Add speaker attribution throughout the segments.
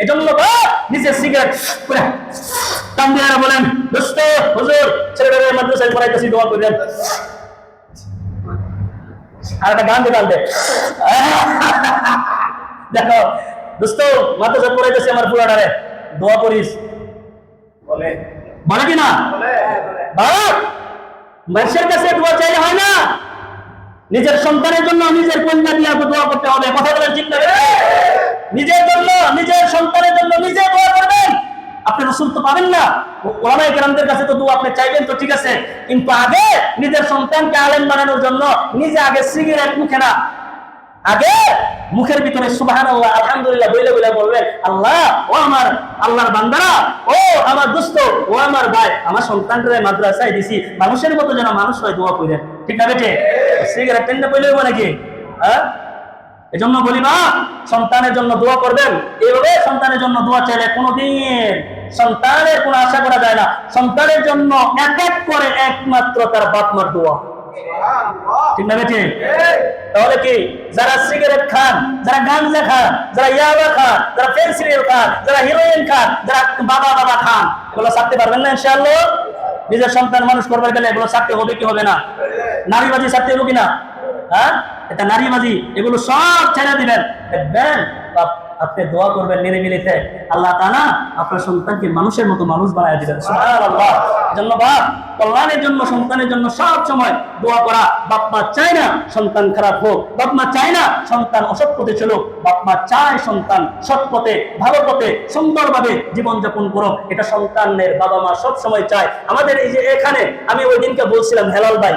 Speaker 1: এজন্য নিজে সিগারেট টান দিয়ে বলেন, দোস্ত হুজুর ছেলেটাকে মাদ্রাসায় পড়াইতেছি, দোয়া করেন। আর একটা গান দে দেখো, দোস্ত মাদ্রাসায় পড়াইতেছি আমার পুরাটারে, দোয়া করিস। বলে বলে কি না? মানুষের কাছে দোয়া চাইলে হয় না, নিজের সন্তানের জন্য নিজের কন্যা দিয়ে দোয়া করতে হবে। কথা বলেন ঠিক না? নিজের জন্য, নিজের সন্তানের জন্য নিজে দোয়া করবেন। আপনি রাসূল তো পাবেন না, ওলামায়ে কেরামদের কাছে তো দোয়া আপনি চাইবেন, তো ঠিক আছে, কিন্তু আগে নিজের সন্তানকে আলেম বানানোর জন্য নিজে আগে সিগারেট মুখে না, আগে মুখের ভিতরে সুবহানাল্লাহ আলহামদুলিল্লাহ বলে বলে বলবেন, আল্লাহ ও আমার আল্লাহর বান্দারা, ও আমার দোস্ত, ও আমার ভাই, আমার সন্তানকে মাদ্রাসায় দিছি, মানুষের মতো যেন মানুষ হয়, দোয়া করেন। ঠিক না বেটে? সিগারেট টেন্ডে বলে নাকি? হ্যাঁ, এজন্য বলি না, সন্তানের জন্য দোয়া করবেন। এইভাবে সন্তানের জন্য দোয়া চাইলে কোনোদিন সন্তানের কোনো আশা করা যায় না। সন্তানের জন্য এক এক করে একমাত্র তার বাপ মার দোয়া। ঠিক না বেটে? তাহলে কি, যারা সিগারেট খান, যারা গাঞ্জা খান, যারা ইয়াবা খান, যারা ফেন্সিডিল খান, যারা হিরোইন খান, যারা বাবা বাবা খান, এগুলো ছাড়তে পারবেন না ইনশাআল্লাহ? নিজের সন্তান মানুষ করবার গেলে এগুলো ছাড়তে হবে কি হবে না? নারীবাজি ছাড়তে হবে কিনা? হ্যাঁ, এটা নারীবাজি, এগুলো সব ছেড়ে দিবেন, দেখবেন আপনি দোয়া করবেন নিরিবিলিতে, আল্লাহ তাআলা আপনার সন্তানকে মানুষের মতো মানুষ বানায় দিবেন। সুবহানাল্লাহ। এজন্য বাপ কল্যাণের জন্য, সন্তানের জন্য সব সময় দোয়া করা। বাপ মা চায় না সন্তান খারাপ হোক, বাপ মা চায় না সন্তান অসৎ পথে চলুক, বাপ মা চায় সন্তান সৎ পথে, ভালো পথে, সুন্দরভাবে জীবনযাপন করুক। এটা সন্তানের বাবা মা সব সময় চায়। আমাদের এই যে এখানে আমি ওই দিনকে বলছিলাম, হেলাল ভাই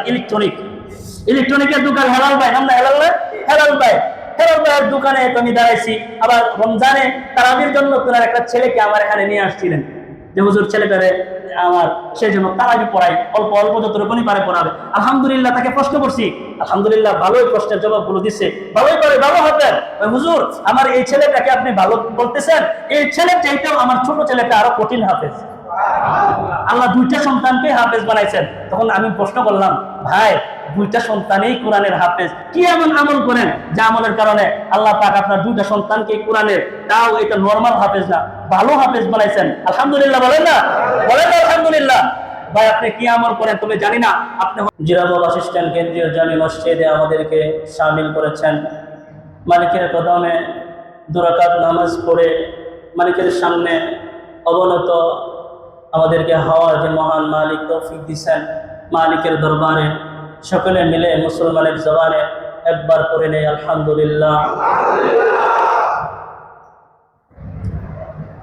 Speaker 1: ইলেকট্রনিকের দোকান, হেলাল ভাই, আমরা হেলাল ভাইয়ের দোকানে আমি দাঁড়াইছি। আবার রমজানে তারাবির জন্য তোনার একটা ছেলেকে আমার এখানে নিয়ে আসছিলেন, যে হুজুর ছেলেটারে আমার সেই জন্য তারাবি পড়াই, অল্প অল্প যতটুকুনি পারে পড়াবে। আলহামদুলিল্লাহ, তাকে প্রশ্ন করছি, আলহামদুলিল্লাহ ভালোই প্রশ্নের জবাবগুলো দিচ্ছে, ভালোই করে, ভালো হতেন। হুজুর আমার এই ছেলেটাকে আপনি ভালো বলতেছেন, এই ছেলের চাইতেও আমার ছোট ছেলেটা আরো কঠিন হাফেজ। আল্লাহ দুইটা সন্তানকে হাফেজ বানাইছেন। তখন আমি প্রশ্ন করলাম, ভাই দুইটা সন্তানেই কোরআনের হাফেজ, কি এমন আমল করেন যে আমলের কারণে আল্লাহ পাক আপনার দুইটা সন্তানকে কোরআনের, তাও এটা নরমাল হাফেজ না, ভালো হাফেজ বানাইছেন? আলহামদুলিল্লাহ বলেন না? বলেন আলহামদুলিল্লাহ। ভাই আপনি কি আমল করেন তুমি জানি না। আপনি জিরাবল অ্যাসিস্ট্যান্ট কেন্দ্রীয় জামি মসজিদে আমাদেরকে শামিল করেছেন। মালিকের কদমে দুরাকাত নামাজ পড়ে মালিকের সামনে অবনত আমাদেরকে হওয়ার যে মহান মালিক তৌফিক দিচ্ছেন, মালিকের দরবারে সকলে মিলে মুসলমানের জবানে একবার করে নেই আলহামদুলিল্লাহ।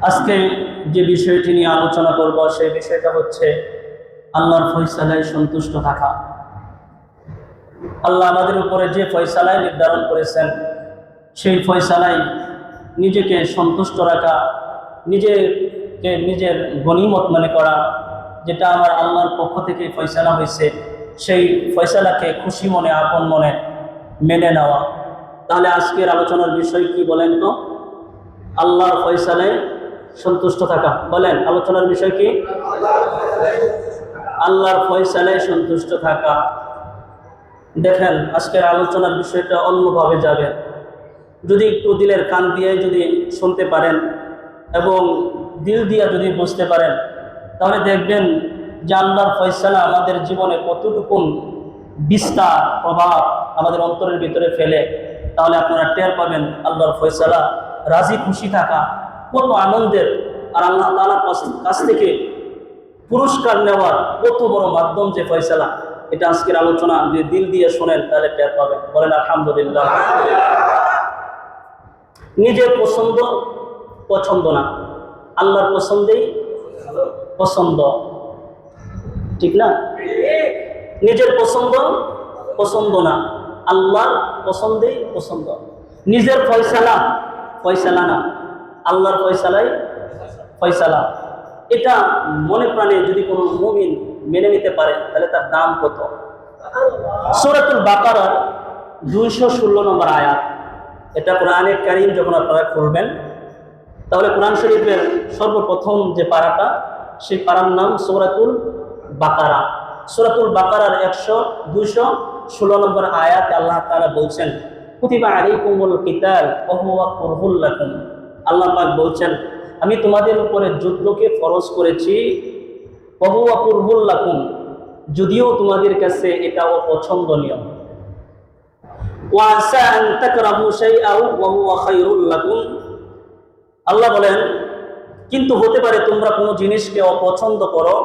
Speaker 1: আজকে যে বিষয়টি নিয়ে আলোচনা করব সেই বিষয়টা হচ্ছে আল্লাহর ফয়সালায় সন্তুষ্ট থাকা। আল্লাহ আমাদের উপরে যে ফয়সালায় নির্ধারণ করেছেন সেই ফয়সালায় নিজেকে সন্তুষ্ট রাখা, নিজেকে নিজের গনিমত মনে করা, যেটা আমার আল্লাহর পক্ষ থেকে ফয়সালা হয়েছে সেই ফয়সালাকে খুশি মনে, আপন মনে মেনে নেওয়া। তাহলে আজকের আলোচনার বিষয় কি বলেন তো? আল্লাহর ফয়সালায় সন্তুষ্ট থাকা। বলেন আলোচনার বিষয় কি? আল্লাহর ফয়সালায় সন্তুষ্ট থাকা। দেখেন আজকের আলোচনার বিষয়টা অন্যভাবে যাবে। যদি একটু দিলের কান দিয়ে যদি শুনতে পারেন এবং দিল দিয়ে যদি বুঝতে পারেন, তাহলে দেখবেন যে আল্লাহর ফয়সালা আমাদের জীবনে কতটুকু বিস্তার প্রভাব আমাদের অন্তরের ভিতরে ফেলে। তাহলে আপনারা টের পাবেন আল্লাহর ফয়সালা রাজি খুশি থাকা কত আনন্দের, আর আল্লাহ তাআলার কাছ থেকে পুরস্কার নেওয়ার কত বড় মাধ্যম যে ফয়সালা। এটা আজকের আলোচনা যদি দিল দিয়ে শোনেন তাহলে টের পাবেন। বলেন আলহামদুলিল্লাহ। নিজের পছন্দ না, আল্লাহর পছন্দেই পছন্দ, ঠিক না? নিজের পছন্দ না, আল্লাহর পছন্দেই পছন্দ। নিজের ফয়সালা না, আল্লাহর ফয়সালা। এটা মনে প্রাণে যদি কোনো মুমিন মেনে নিতে পারে তাহলে তার দাম কত। সূরাতুল বাকারার 216 নম্বর আয়াত। এটা কোরআনে কারীম যখন আপনারা খুলবেন তাহলে কোরআন শরীফের সর্বপ্রথম যে পারাটা, সেই পারার নাম সূরাতুল বাকারা। সূরাতুল বাকারার 216 নম্বর আয়াতে আল্লাহ তাআলা বলছেন, কুতিবা আলাইকুমুল কিতাল ওয়া হুয়া কুরহুল লাকুম। আল্লাহ পাক বলছেন, আমি তোমাদের উপরে যুদ্ধকে ফরজ করেছি, ওয়া কুরহুল লাকুম, যদিও তোমাদের কাছে এটা অপছন্দনীয়। ওয়া আসা আন তাকরাহু শাইআও ওয়া হুয়া খায়রুল লাকুম, আল্লাহ বলেন কিন্তু হতে পারে তোমরা কোনো জিনিসকে অপছন্দ করো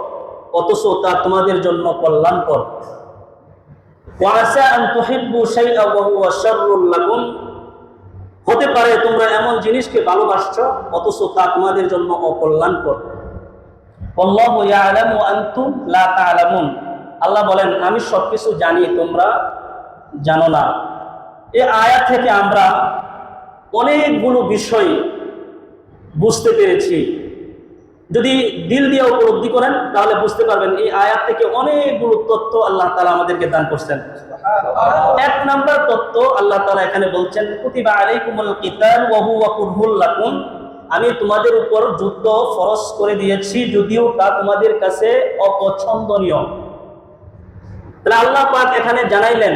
Speaker 1: অথচ তা তোমাদের জন্য কল্যাণকর। ওয়া আসা আন তুহিব্বু শাইআও ওয়া হুয়া শাররুল লাকুম, হতে পারে তোমরা এমন জিনিসকে ভালোবাসছো অথচ তা তোমাদের জন্য অকল্যাণকর। আল্লাহু ইয়ালামু আনতুম লা তা'লামুন, আল্লাহ বলেন আমি সবকিছু জানি তোমরা জানো না। এই আয়াত থেকে আমরা অনেকগুলো বিষয় বুঝতে পেরেছি। যদি দিল দিয়ে উপলব্ধি করেন তাহলে বুঝতে পারবেন এই আয়াত থেকে অনেকগুলো তথ্য আল্লাহ তাআলা আমাদেরকে দান করছেন। এক নাম্বার তথ্য আল্লাহ তাআলা এখানে বলছেন, কুতিবা আলাইকুমুল কিতাল ওয়া হুয়া কুরহুল লাকুম, আমি তোমাদের উপর যুদ্ধ ফরজ করে দিয়েছি যদিও তা তোমাদের কাছে অপছন্দনীয়। তাহলে আল্লাহ পাক এখানে জানাইলেন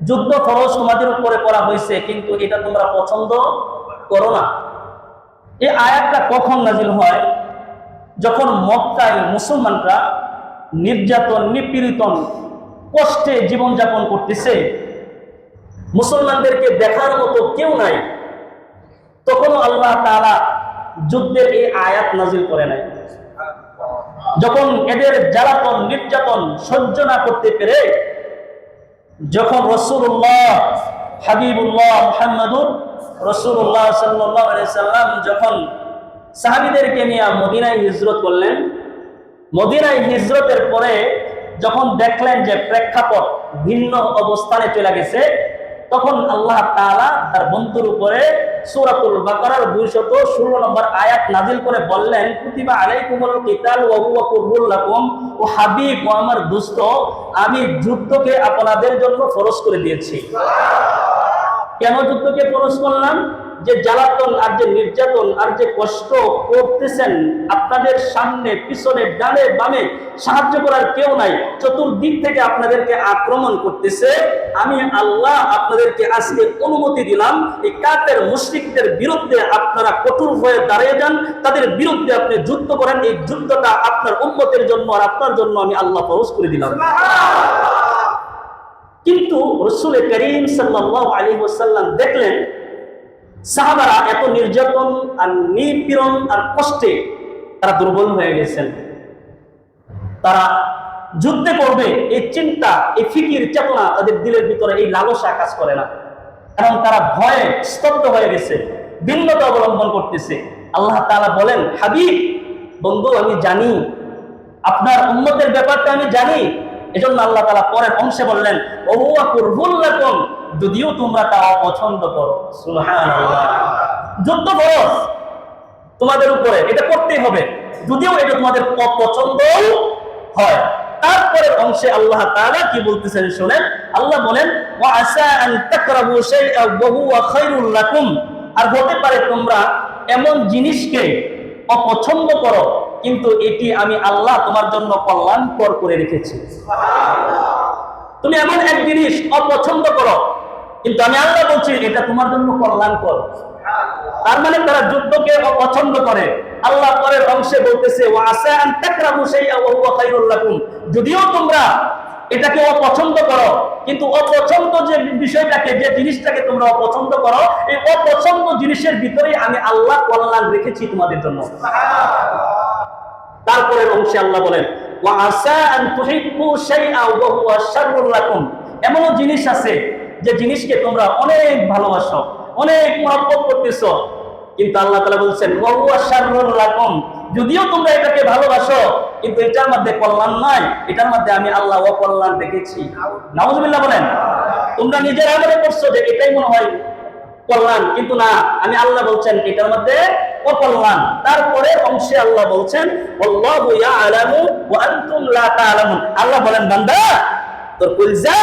Speaker 1: যুদ্ধ ফরজ তোমাদের উপরে করা হয়েছে কিন্তু এটা তোমরা পছন্দ করো না। এই আয়াতটা কখন নাজিল হয়? যখন মক্কায় মুসলমানরা নির্যাতন, নিপীড়িতন, কষ্টে জীবনযাপন করতেছে, মুসলমানদেরকে দেখার মতো কেউ নাই, তখনও আল্লাহ তাআলা যুদ্ধের এই আয়াত নাজিল করে নাই। যখন এদের জ্বালাতন নির্যাতন সহ্য না করতে পেরে যখন রাসূলুল্লাহ হাবিবুল্লাহ মুহাম্মাদুর রাসূলুল্লাহ সাল্লাল্লাহু আলাইহি সাল্লাম যখন সাহাবীদেরকে নিয়ে মদিনায় হিজরত করলেন, মদিনায় হিজরতের পরে যখন দেখলেন যে প্রেক্ষাপট ভিন্ন অবস্থানে চলে গেছে, তখন আল্লাহ তাআলা তার বন্ধুর উপরে সূরাতুল বাকারার 216 নম্বর আয়াত নাজিল করে বললেন, কুতিবা আলাইকুমুল কিতাল ওয়া হুয়া কুরহুল লাকুম, ও হাবিব ও আমার দোস্ত, আমি যুদ্ধকে আপনাদের জন্য ফরজ করে দিয়েছি। কেন যুদ্ধকে ফরজ করলাম? যে জ্বালাতন আর যে নির্যাতন আর যে কষ্ট করতেছেন, আপনাদের সামনে পিছনে ডানে বামে সাহায্য করার কেউ নাই, চতুর্দিক থেকে আপনাদেরকে আক্রমণ করতেছে, আমি আল্লাহ আপনাদেরকে আজকে অনুমতি দিলাম এই কাফের মুশরিকদের বিরুদ্ধে আপনারা কঠোর হয়ে দাঁড়িয়ে যান, তাদের বিরুদ্ধে আপনি যুদ্ধ করেন। এই যুদ্ধটা আপনার উম্মতের জন্য আর আপনার জন্য আমি আল্লাহ ফরজ করে দিলাম। কিন্তু রাসূল করিম সাল্লাল্লাহু আলাইহি ওয়াসাল্লাম দেখলেন সাহাবারা এত নির্যাতন আর নিপীড়ন আর কষ্টে তারা দুর্বল হয়ে গেছেন, তারা যুদ্ধে করবে এই চিন্তা, এই ফিকির চেতনা তাদের দিলের ভিতরে, এই লালসা কাজ করে না, কারণ তারা ভয়ে স্তব্ধ হয়ে গেছে, ভিন্নতা অবলম্বন করতেছে। আল্লাহ তাআলা বলেন, হাবিব বন্ধু আমি জানি আপনার উম্মতের ব্যাপারটা আমি জানি, এজন্য আল্লাহ তাআলা পরের অংশে বললেন, ওয়া হুয়া কুরহুল লাকুম, যদিও তোমরা তা অপছন্দ করো। সুবহানাল্লাহ, যুদ্ধ ফরজ তোমাদের উপরে, এটা করতেই হবে, যদিও এটা তোমাদের অপছন্দ হয়। তারপরে অংশে আল্লাহ তাআলা কি বলতেছেন শুনেন, আল্লাহ বলেন, ওয়া আসা আন তাকরাহু শাইআ ওয়া হুয়া খায়রুল লাকুম, আর হতে পারে তোমরা এমন জিনিসকে অপছন্দ করো কিন্তু এটি আমি আল্লাহ তোমার জন্য কল্যাণকর করে রেখেছি। তুমি এমন এক জিনিস অপছন্দ করো কিন্তু আমি আল্লাহ বলছি এটা তোমার জন্য কল্যাণকর। তার মানে তারা যুদ্ধকে অপছন্দ করে। আল্লাহ পরের অংশে বলতেছে, ওয়া আসা আন তাকরাহু শাইআ ওয়া হুয়া খায়রুল লাকুম, যদিও তোমরা এটাকে অপছন্দ করো কিন্তু অপছন্দ যে বিষয়টাকে, যে জিনিসটাকে তোমরা অপছন্দ করো, এই অপছন্দ জিনিসের ভিতরেই আমি আল্লাহ কল্যাণ রেখেছি তোমাদের জন্য। তারপরের অংশে আল্লাহ বলেন, ওয়া আসা আন তুহিব্বু শাইআ ওয়া হুয়া শাররুল লাকুম, এমন জিনিস আছে যে জিনিসকে তোমরা অনেক ভালোবাসো, অনেক মহব্বত করতেছো, কিন্তু আল্লাহ তাআলা বলছেন ওয়া হুয়া শাররুল লাকুম, যদিও তোমরা এটাকে ভালোবাসো কিন্তু এটার মধ্যে কল্যাণ নাই, এটার মধ্যে আমি আল্লাহ অকল্যাণ রেখেছি। নাউজুবিল্লাহ বলেন। তোমরা নিজেরা মনে করছো যে এটাই মনে হয় কল্যাণ, কিন্তু না, আমি আল্লাহ বলছেন এটার মধ্যে অকল্যাণ। তারপরে অংশে আল্লাহ বলছেন, আল্লাহু ইয়ালামু ওয়া আনতুম লা তা'লামুন, আল্লাহ বলেন বান্দা তোর কলিজা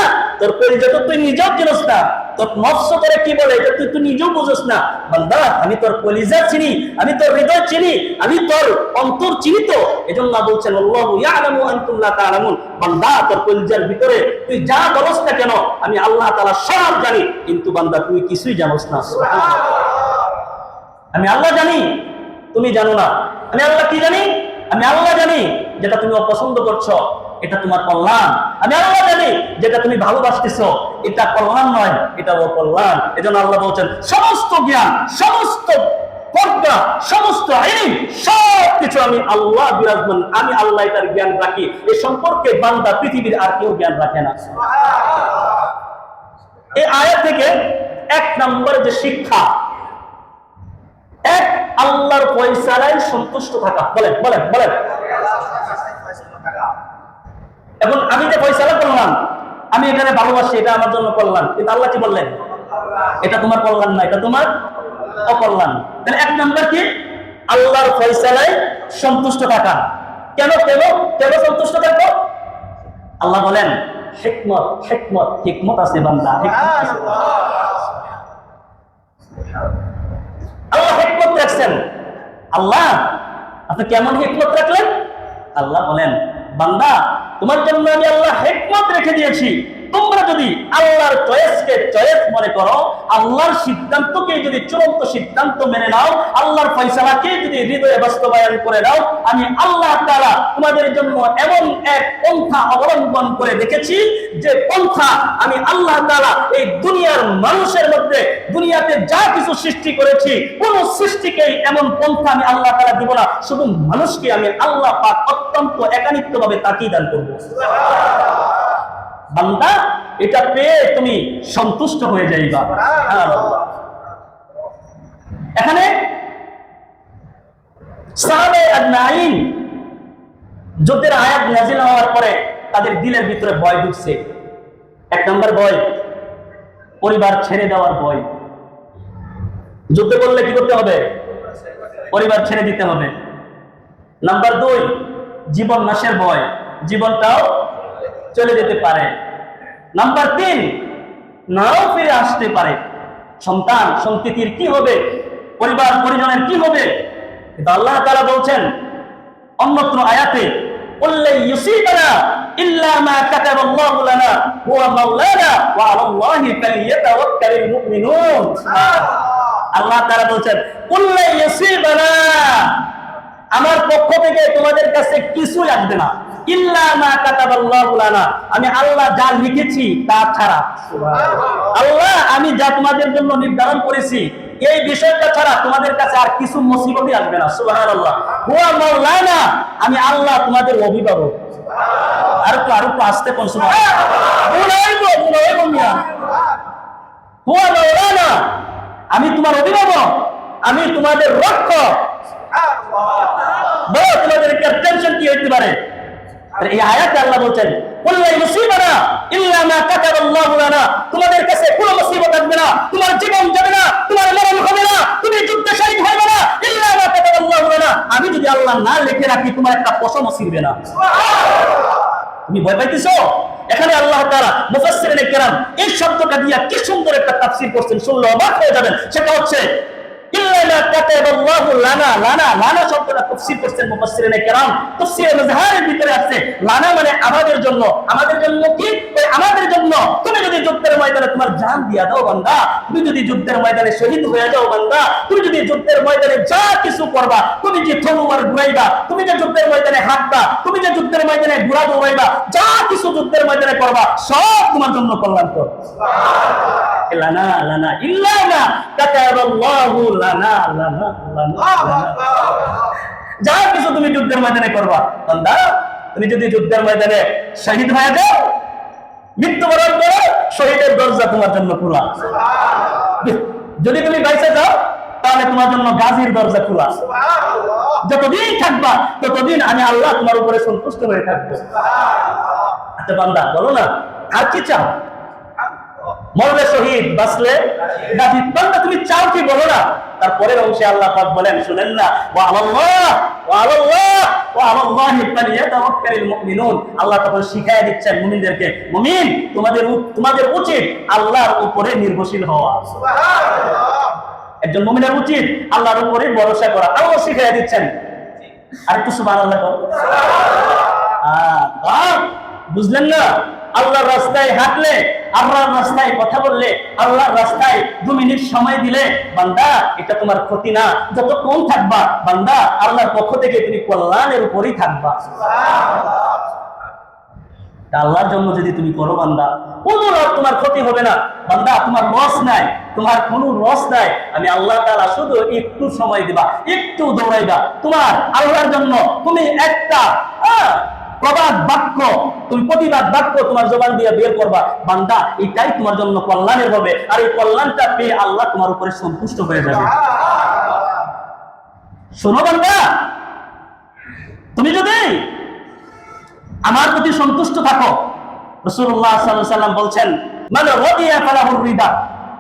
Speaker 1: তো তুই নিজেও চিনিস না, তোর নফস তোরে কি বলে এটা তুই নিজেও বুঝিস না। বান্দা আমি তোর কলিজা চিনি, আমি তোর হৃদয় চিনি, আমি তোর অন্তর চিনি। তো এজন্য বলছেন আল্লাহু ইয়ালামু ওয়া আনতুম লা তা'লামুন, বান্দা তোর কলিজার ভিতরে তুই যা বলস না কেন আমি আল্লাহ তাআলা সব জানি, কিন্তু বান্দা তুই কিছুই জানোস না। সুবহানাল্লাহ। আমি আল্লাহ জানি, তুমি জানো না। আমি আল্লাহ কি জানি? আমি আল্লাহ জানি যেটা তুমি অপছন্দ করছো এটা তোমার কল্যাণ। আমি আল্লাহ জানি যেটা তুমি ভালোবাসতেছো এটা কল্যাণ নয়, এটা অকল্যাণ। এজন্য আল্লাহ বলছেন সমস্ত জ্ঞান, সমস্ত প্রজ্ঞা, সমস্ত ইলম, সবকিছু আমি আল্লাহ বিরাজমান। আমি আল্লাহ এটার জ্ঞান রাখি। এই সম্পর্কে বান্দা পৃথিবীর আর কেউ জ্ঞান রাখে না। এই আয়াত থেকে এক নম্বর যে শিক্ষা, এক আল্লাহর ফয়সালায় সন্তুষ্ট থাকা। বলেন বলেন বলেন। এখন আমি যে ফয়সালা করলাম, আমি এখানে ভালোবাসি, এটা আমার জন্য কল্যাণ, কিন্তু আল্লাহ কি বললেন? এটা তোমার কল্যাণ না, এটা তোমার অকল্যাণ। তাহলে এক নম্বর কি? আল্লাহর ফয়সালায় সন্তুষ্ট থাকা। কেন কেন কেন সন্তুষ্ট থাকবো? আল্লাহ বলেন হিকমত, হিকমত, হিকমত আছে বান্দা, হিকমত আছে। আল্লাহ হিকমত রাখছেন। আল্লাহ আপনি কেমন হিকমত রাখলেন? আল্লাহ বলেন বান্দা তোমার জন্য আমি আল্লাহ হিকমত রেখে দিয়েছি। তোমরা যদি আল্লাহর চয়েসকে চয়েস মনে করো, আল্লাহর সিদ্ধান্তকে যদি চূড়ান্ত সিদ্ধান্ত মেনে নাও, আল্লাহর ফয়সালাকে যদি হৃদয়ে বাস্তবায়ন করে নাও, আমি আল্লাহ তাআলা তোমাদের জন্য এমন এক পন্থা অবলম্বন করে রেখেছি যে পন্থা আমি আল্লাহ তাআলা এই দুনিয়ার মানুষের মধ্যে, দুনিয়াতে যা কিছু সৃষ্টি করেছি কোন সৃষ্টিকেই এমন পন্থা আমি আল্লাহ তাআলা দিব না, শুধু মানুষকে আমি আল্লাহ পাক অত্যন্ত একানিত্বভাবে তাকিয়ে দান করব। বান্দা এটা পেয়ে তুমি সন্তুষ্ট হয়ে যাইবা। এখানে সাহাবে আজমাইন যুদ্ধের আয়াত নাযিল হওয়ার পরে তাদের দিলের ভিতরে ভয় ঢুকছে। এক নম্বর ভয় পরিবার ছেড়ে দেওয়ার ভয়। যুদ্ধে করলে কি করতে হবে? পরিবার ছেড়ে দিতে হবে। নাম্বার 2 জীবন নাশের ভয়, জীবনটাও চলে যেতে পারে। নাম্বার 3 নাও ফিরে আসতে পারে। সন্তান সন্ততির কি হবে, পরিবার পরিজনের কি হবে? কিন্তু আল্লাহ তাআলা বলছেন অন্যত্র আয়াতে কুল্লা ইউসিবানা ইল্লা মা কাতাবাল্লাহু লানা হুয়া মাওলানা ওয়া আলাল্লাহি ফালিয়াতাওয়াক্কালিল মুমিনুন। আল্লাহ তাআলা বলছেন কুল্লা ইউসিবানা, আমার পক্ষ থেকে তোমাদের কাছে কিছু লাগবে না, ইল্লা মা কাতাবাল্লাহু লানা, আমি আল্লাহ যা লিখেছি তা ছাড়া। আল্লাহ আমি যা তোমাদের জন্য নির্ধারণ করেছি এই বিষয়টা ছাড়া তোমাদের কাছে আর কিছু মুসিবতই আসবে না। সুবহানাল্লাহ। হুয়া মাওলানা, আমি আল্লাহ তোমাদের অভিভাবক। আর একটু আস্তে কোন সুবহানাল্লাহ। হুয়া মাওলানা, আমি তোমার অভিভাবক, আমি তোমাদের রক্ষক। বড় তোমাদের টেনশন কি হইতে পারে? এই আয়াতে আল্লাহ বলছেন কুল্লা ইউসিবানা ইল্লা মা কাতাবাল্লাহু লানা, তোমাদের কাছে কোনো মুসিবত আসবে না, তোমার জীবন যাবে না, তোমার মরণ হবে না, তুমি যুদ্ধে শহীদ হবে না, ইল্লা মা কাতাবাল্লাহু লানা, আমি যদি আল্লাহ না লিখে রাখি তোমার একটা পশমও ছিঁড়বে না। তুমি ভয় পাইতেছো? এখানে আল্লাহ তাআলা মুফাসসিরিনে কেরাম এই শব্দটা দিয়ে কি সুন্দর একটা তাফসীর করছেন, শুনলে অবাক হয়ে যাবেন। সেটা হচ্ছে ইল্লা মা কাতাবাল্লাহু লানা, লানা লানা শব্দটা তাফসীর করছেন মুফাসসিরিনে কেরাম। তাফসীরে মুজহারের ভিতরে আছে লানা মানে আমাদের জন্য। আমাদের জন্য কি? ওই আমাদের জন্য তুমি যদি যুদ্ধের ময়দানে তোমার জান দিয়া দাও বান্দা, তুমি যদি যুদ্ধের ময়দানে শহীদ হয়ে যাও বান্দা, তুমি যদি যুদ্ধের ময়দানে যা কিছু করবা, তুমি যে তলোয়ার ঘুরাইবা, তুমি যে যুদ্ধের ময়দানে হাঁটবা, তুমি যে যুদ্ধের ময়দানে ঘোড়া দৌড়াইবা, যা কিছু যুদ্ধের ময়দানে করবা সব তোমার জন্য কল্যাণকর। লানা লানা ইল্লা মা কাতাবাল্লাহু লানা লানা লানা, যা কিছু তুমি যুদ্ধের ময়দানে করবা বান্দা, তুমি যদি যুদ্ধের ময়দানে শহীদ হয়ে যাও, মৃত্যুবরণ করো, শহীদের দরজা তোমার জন্য খোলা। যদি তুমি বাইসে যাও তাহলে তোমার জন্য গাজীর দরজা খোলা। যতদিন থাকবা ততদিন আমি আল্লাহ তোমার উপরে সন্তুষ্ট হয়ে থাকবো। আচ্ছা বান্দা বলো না আর কি চাও? মরলে শহীদ, বাঁচলে গাজী। বান্দা তুমি চাও কি বলো না? তারপরের অংশে আল্লাহ পাক বলেন শুনেন না, ওয়া আলাল্লাহ ওয়া আলাল্লাহ ওয়া আলাল্লাহি ফালিয়াতাওয়াক্কালিল মুমিনুন। আল্লাহ তখন শিখায়া দিচ্ছেন মুমিনদেরকে, মুমিন তোমাদের উচিত আল্লাহর উপরে নির্ভরশীল হওয়া। সুবহানাল্লাহ। একজন মুমিনের উচিত আল্লাহর উপরে ভরসা করা। আল্লাহ শিখায়া দিচ্ছেন। আর একটু সুবহানাল্লাহ বলো। বুঝলেন না? আল্লাহর রাস্তায় হাঁটলে আল্লাহর রাস্তায় কথা বললে, আল্লাহর রাস্তায় 2 মিনিট সময় দিলে, বান্দা এটা তোমার ক্ষতি না। যতক্ষণ থাকবা বান্দা আল্লাহর পক্ষ থেকে তুমি কল্যাণের উপরই থাকবা। আল্লাহর জন্য যদি তুমি করো বান্দা, কোনো তোমার ক্ষতি হবে না বান্দা, তোমার লস নাই, তোমার কোনো লস নাই। আমি আল্লাহ তাআলা শুধু একটু সময় দিবা, একটু দৌড়াইবা, তোমার আল্লাহর জন্য তুমি একটা প্রবাদ বাক্য, তুমি প্রতিবাদ বাক্য তোমার জবান দিয়ে বের করবা বান্দা, এটাই তোমার জন্য কল্যাণের হবে। আর এই কল্যাণটা পেয়ে আল্লাহ তোমার উপরে সন্তুষ্ট হয়ে যাবে। শোনো বান্দা, তুমি যদি আমার প্রতি সন্তুষ্ট থাকো, রাসূলুল্লাহ সাল্লাল্লাহু আলাইহি ওয়াসাল্লাম বলছেন, মান রাদিয়া ফালাহুর রিদা,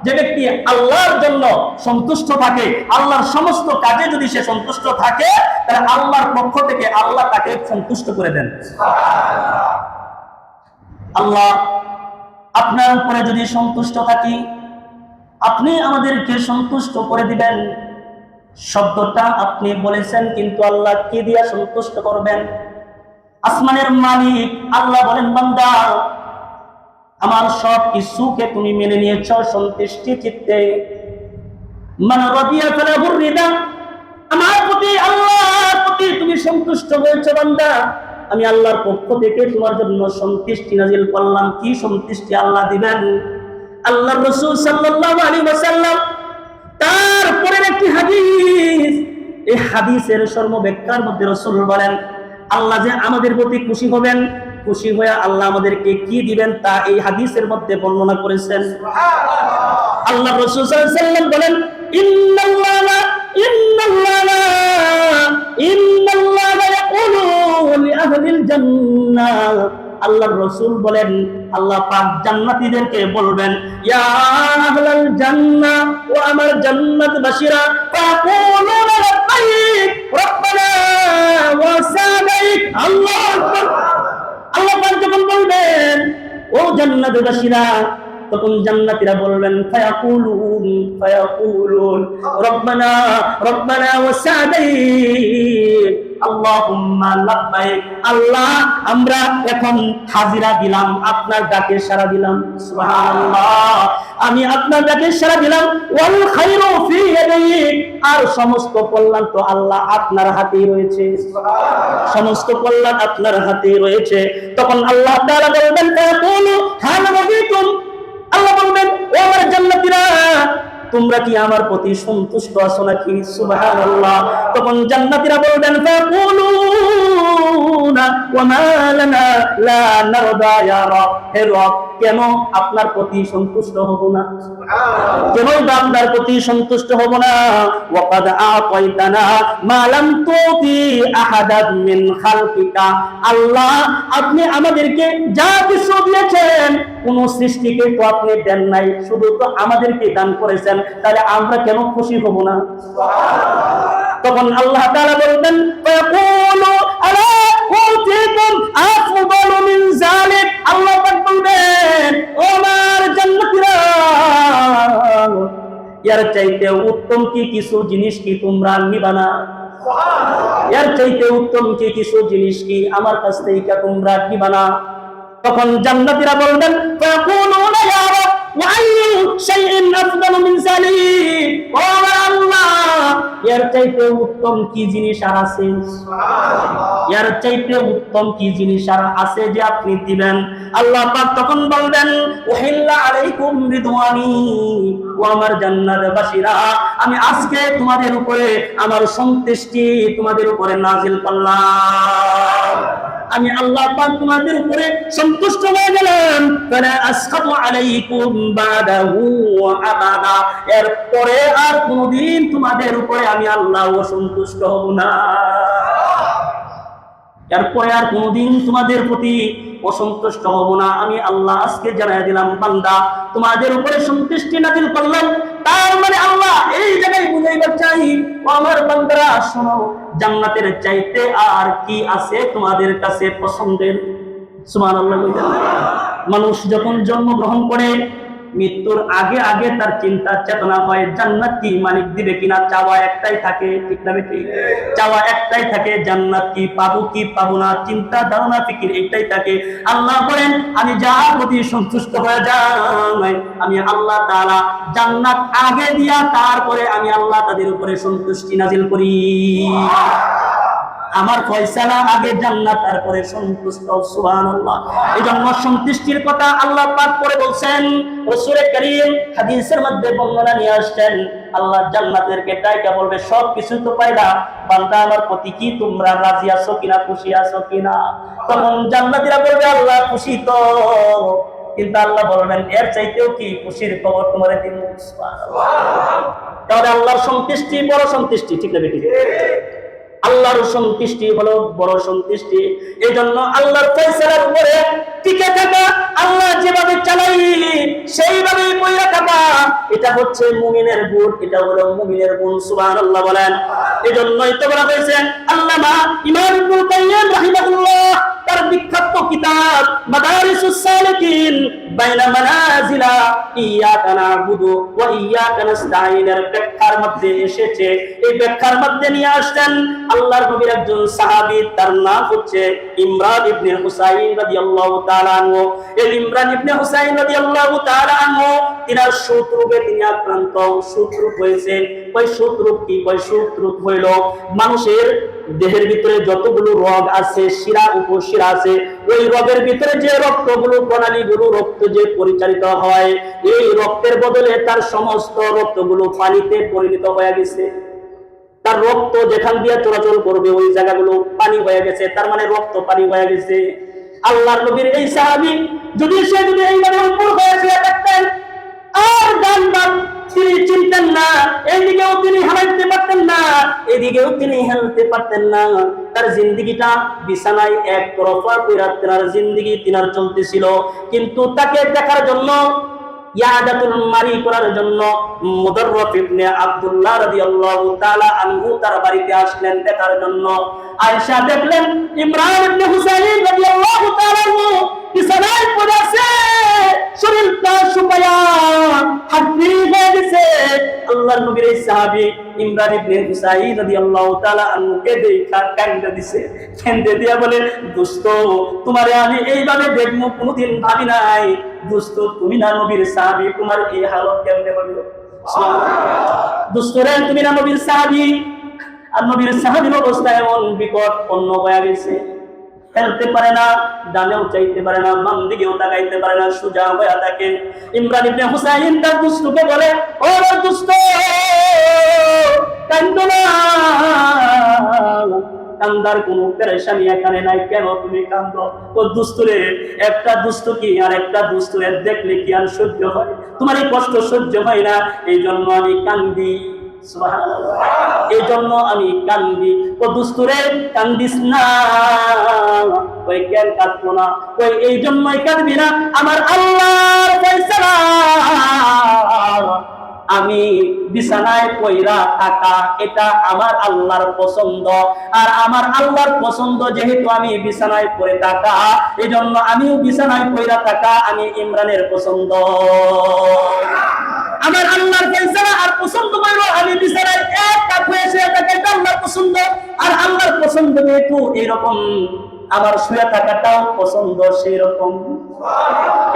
Speaker 1: যে ব্যক্তি আল্লাহর জন্য সন্তুষ্ট থাকে, আল্লাহর সমস্ত কাজে যদি সে সন্তুষ্ট থাকে, তাহলে আল্লাহর পক্ষ থেকে আল্লাহ তাকে সন্তুষ্ট করে দেন। আল্লাহ আপনার উপরে যদি সন্তুষ্ট থাকি, আপনি আমাদেরকে সন্তুষ্ট করে দিবেন। শব্দটা আপনি বলেছেন, কিন্তু আল্লাহ কি দিয়া সন্তুষ্ট করবেন? আসমানের মালিক আল্লাহ বলেন, বান্দা আমার সব কিছুকে তুমি মেনে নিয়েছ সন্তুষ্টি চিত্তে, মান রাদিয়া ফালাহুর রিদা, আমার প্রতি আল্লাহর প্রতি তুমি সন্তুষ্ট হয়েছো বান্দা, আমি আল্লাহর পক্ষ থেকে তোমার জন্য সন্তুষ্টি নাজিল করলাম। কি সন্তুষ্টি আল্লাহ দিবেন? আল্লাহর রাসূল সাল্লাল্লাহু আলাইহি ওয়াসাল্লাম তারপরে একটি হাদিস, এই হাদিসের সর্বব্যাখ্যার মধ্যে রাসূল বলেন, আল্লাহ যে আমাদের প্রতি খুশি হবেন, খুশি হয়ে আল্লাহ আমাদেরকে কি দিবেন তা এই হাদিসের মধ্যে বর্ণনা করেছেন। আল্লাহ রাসূল সাল্লাল্লাহু আলাইহি ওয়াসাল্লাম বলেন, ইন্নাল্লাহা ইয়াকুলু লিআহলিল জান্নাহ, আল্লাহর রাসূল বলেন, আল্লাহ পাক জান্নাতীদেরকে বলবেন, ইয়া আহলাল জান্নাহ, ও আমার জান্নাতবাসীরা, ফাকুলুনা লাব্বাইক রব্বানা ওয়া সাদাইক। আল্লাহু আকবার। আল্লাহ পাক যখন বলবেন ও জান্নাতবাসীরা, তখন জান্নাতীরা বলবেন, ফায়াকুলুন রব্বানা রব্বানা ওয়া সাদাইক আল্লাহুম্মা লাব্বাইক। আল্লাহ আমরা এখন হাজিরা দিলাম, আপনার ডাকে সাড়া দিলাম। সুবহানাল্লাহ, আমি আপনার ডাকে সাড়া দিলাম। ওয়াল খায়রু ফি ইয়াদিক, আর সমস্ত কল্যাণ তো আল্লাহ আপনার হাতেই রয়েছে। সমস্ত কল্যাণ আপনার হাতেই রয়েছে। তখন আল্লাহ তাআলা বলবেন, ফায়াকুলু হাল রাদিতুম, আল্লাহ বলবেন, ও আমার জান্নাতীরা, তোমরা কি আমার প্রতি সন্তুষ্ট আছো নাকি? সুবহানাল্লাহ। তখন জান্নাতীরা বলবেন, ফাকুলুনা ওয়া মা লানা লা নারদা ইয়া রাব, হে রব, কেন আপনার প্রতি সন্তুষ্ট হব না? কেন আপনার প্রতি সন্তুষ্ট হব না? ওয়া কাদ আতাইতানা মা লাম তুতি আহাদান মিন খালকিকা, আল্লাহ আপনি আমাদেরকে যা কিছু দিয়েছেন কোন সৃষ্টিকে তো আপনি দেন নাই, শুধু তো আমাদেরকে দান করেছেন, তাহলে আমরা কেন খুশি হব না? তখন আল্লাহ তাআলা বলবেন, ফায়াকুলু আলা উতিকুম আফদালু মিন যালিক, আল্লাহ পাক বলবেন, ও আমার জান্নাতীরা, এর চাইতে উত্তম কি কিছু জিনিস কি তোমরা নিবা না? এর চাইতে উত্তম কি কিছু জিনিস কি আমার কাছ থেকে তোমরা নিবা না? তখন জান্নাতীরা বলবেন, ফায়াকুলুনা ইয়া রাব ওয়া আইয়ু শাইইন আফদালু মিন যালিক, ও আমার আল্লাহ, এর চাইতে উত্তম কি জিনিস আর আছে? সুবহানাল্লাহ, এর চাইতে উত্তম কি জিনিস আর আছে যে আপনি দিবেন? আল্লাহ পাক তখন বলবেন, উহিল্লা আলাইকুম রিদওয়ানি, ও আমার জান্নাতবাসীরা, আমি আজকে তোমাদের উপরে আমার সন্তুষ্টি তোমাদের উপরে নাজিল করলাম। আমি আল্লাহ পাক তোমাদের উপরে সন্তুষ্ট হয়ে গেলাম। ফালা আসখাতু আলাইকুম বাদাহু আবাদা, এরপরে আর কোনদিন তোমাদের উপরে আমি আল্লাহ অসন্তুষ্ট হব না। এরপরে আর কোনদিন তোমাদের প্রতি অসন্তুষ্ট হব না। আমি আল্লাহ আজকে জানাই দিলাম, বান্দা তোমাদের উপরে সন্তুষ্টি নাজিল করলাম। তার মানে আল্লাহ এই জায়গায় বুঝাইবার চাই, ও আমার বান্দারা শোনো, জান্নাতের চাইতে আর কি আছে তোমাদের কাছে পছন্দের? সুবহানাল্লাহ। মানুষ যখন জন্মগ্রহণ করে মৃত্যুর আগে আগে তার চিন্তা চেতনা হয় জান্নাত কি মালিক দিবে কিনা, চাওয়া একটাই থাকে, ঠিক না বেটি? চাওয়া একটাই থাকে, জান্নাত কি পাবো কি পাবো না, চিন্তা ধারণা ফিকির একটাই থাকে। আল্লাহ বলেন আমি যার প্রতি সন্তুষ্ট হয়ে যাই, আমি আল্লাহ তাআলা জান্নাত আগে দিয়া তারপরে আমি আল্লাহ তাদের উপরে সন্তুষ্টি নাজিল করি। আমার ফয়সালা আগে জান্নাত তারপরে সন্তুষ্ট, সুবহানাল্লাহ। এইজন্য সন্তুষ্টির কথা আল্লাহ পাক করে বলছেন, রাসূল করিম হাদিসের মধ্যে বর্ণনা নিয়ে আসছেন, আল্লাহ জান্নাতেরকে ডাইকা বলবে সবকিছু তো পাইলা, বান্দা আমার প্রতি কি তোমরা রাজি আছো কিনা, খুশি আছো কিনা? তখন জান্নাতীরা বলবে আল্লাহ খুশি তো, কিন্তু আল্লাহ বলবেন এর চাইতেও কি খুশির খবর তোমারে দিন। সুবহানাল্লাহ। তাহলে আল্লাহর সন্তুষ্টি বড় সন্তুষ্টি, ঠিক না বেটি? আল্লাহর সন্তুষ্টি হলো বড় সন্তুষ্টি। এই জন্য আল্লাহর ফয়সালার উপরে টিকে থাকা, আল্লাহ যেভাবে চালাই সেইভাবেই বইয়া থাকা, এটা হচ্ছে মুমিনের গুণ, এটা হলো মুমিনের গুণ। সুবহানাল্লাহ বলেন। এই জন্যই তো বলা হয়েছে আল্লামা ইমাম ইবনে কাইয়্যিম রাহিমাহুল্লাহ তার বিখ্যাত কিতাব মাদারিসুস সালিকিন বাইনা মানাজিলা ইয়াকা নাবুদু ওয়া ইয়াকা নাস্তাঈনের ব্যাখ্যার মধ্যে এসেছে, এই ব্যাখ্যার মধ্যে নিয়ে আসছেন আল্লাহর নবীর একজন সাহাবী, তার নাম হচ্ছে ইমরান ইবনে হুসাইন রাদিয়াল্লাহু তাআলা আনহু। এই ইমরান ইবনে হুসাইন রাদিয়াল্লাহু তাআলা আনহু তিনার শত্রুকে তিনি আক্রান্ত, শত্রু হয়েছে। ওই শত্রু কি? ওই শত্রু হইল মানুষের দেহের ভিতরে যতগুলো রগ আছে, শিরা উপশিরা আছে, ওই রগের ভিতরে যে রক্তগুলো প্রণালীগুলো রক্ত যে পরিচালিত হয়, এই রক্তের বদলে তার সমস্ত রক্তগুলো পানিতে পরিণত হয়ে গেছে। তার রক্ত যেখান দিয়ে চলাচল করবে ওই জায়গাগুলো পানি হয়ে গেছে, তার মানে রক্ত পানি হয়ে গেছে। আল্লাহর নবীর এই সাহাবী যদি এইভাবে উপর হয়ে থাকতেন আর ডান বাম তিনি চিনতেন না, এইদিকেও তিনি হারাইতে পারতেন না, এদিকেও তিনি হেলতে পারতেন না, তার জিন্দেগিটা বিছানায় এক তরফা কইরা তার জিন্দেগি তিনার চলতেছিল। কিন্তু তাকে দেখার জন্য, ইয়াদাতুল মারি করার জন্য মুদাররফ ইবনে আব্দুল্লাহ রাদিয়াল্লাহু তাআলা আনহু তার বাড়িতে আসলেন দেখার জন্য। আয়েশা দেখলেন ইমরান ইবনে হুসাইন রাদিয়াল্লাহু তাআলা বিছানায় পড়ে আছে, শরীরটা শুকায়া হাড্ডি হয়ে গেছে। আল্লাহর নবীর এই সাহাবী ইমরান ইবনে হুসাইন রাদিয়াল্লাহু তাআলা আনহুকে দেখা কান্দে দিছে, কান্দে দিয়া বলে দোস্ত তোমারে আমি এইভাবে দেখব কোনোদিন ভাবি নাই, দোস্ত তুমি না নবীর সাহাবী, তোমার এই হালত কেমনে হলো? সুবহানাল্লাহ। দোস্ত রে তুমি না নবীর সাহাবী, আর নবীর সাহাবীর অবস্থা এমন বিকট অন্য হয়ে গেছে, খেলতে পারে না, ডানেও চাইতে পারে না, বাম দিকেও তাকাইতে পারে না, সোজা হয়ে থাকে। ইমরান ইবনে হুসাইন তার দুষ্টকে বলে ও দুষ্ট কান্দো না, কান্দার কোনো পেরেশানি এখানে নাই, কেন তুমি কান্দো? ও দুষ্টরে একটা দুষ্ট কি আর একটা দুষ্টরে দেখলে কি আর সহ্য হয়? তোমার এই কষ্ট সহ্য হয় না, এই জন্য আমি কান্দি। সুবহানাল্লাহ। এই জন্য আমি কান্দি। ও দুষ্টরে কান্দিস না, ওই কেন কাঁদবো না, ওই এই জন্যই কাঁদবি না, আমার আল্লাহর ফয়সালা আমি বিছানায় পয়রা থাকা এটা আমার আল্লাহর পছন্দ, আর আমার আল্লাহর পছন্দ যেহেতু আমি বিছানায় পড়ে থাকা, এই জন্য আমিও বিছানায় পয়রা থাকা আমি ইমরানের পছন্দ। আমার আল্লাহর ফয়সালা আর পছন্দ হইল আমি বিছানায় এক কাপ হয়ে শুয়ে থাকা, এটা আল্লাহর পছন্দ। আর আল্লাহর পছন্দ যেহেতু এইরকম, আমার শুয়ে থাকাটাও পছন্দ সেই রকম,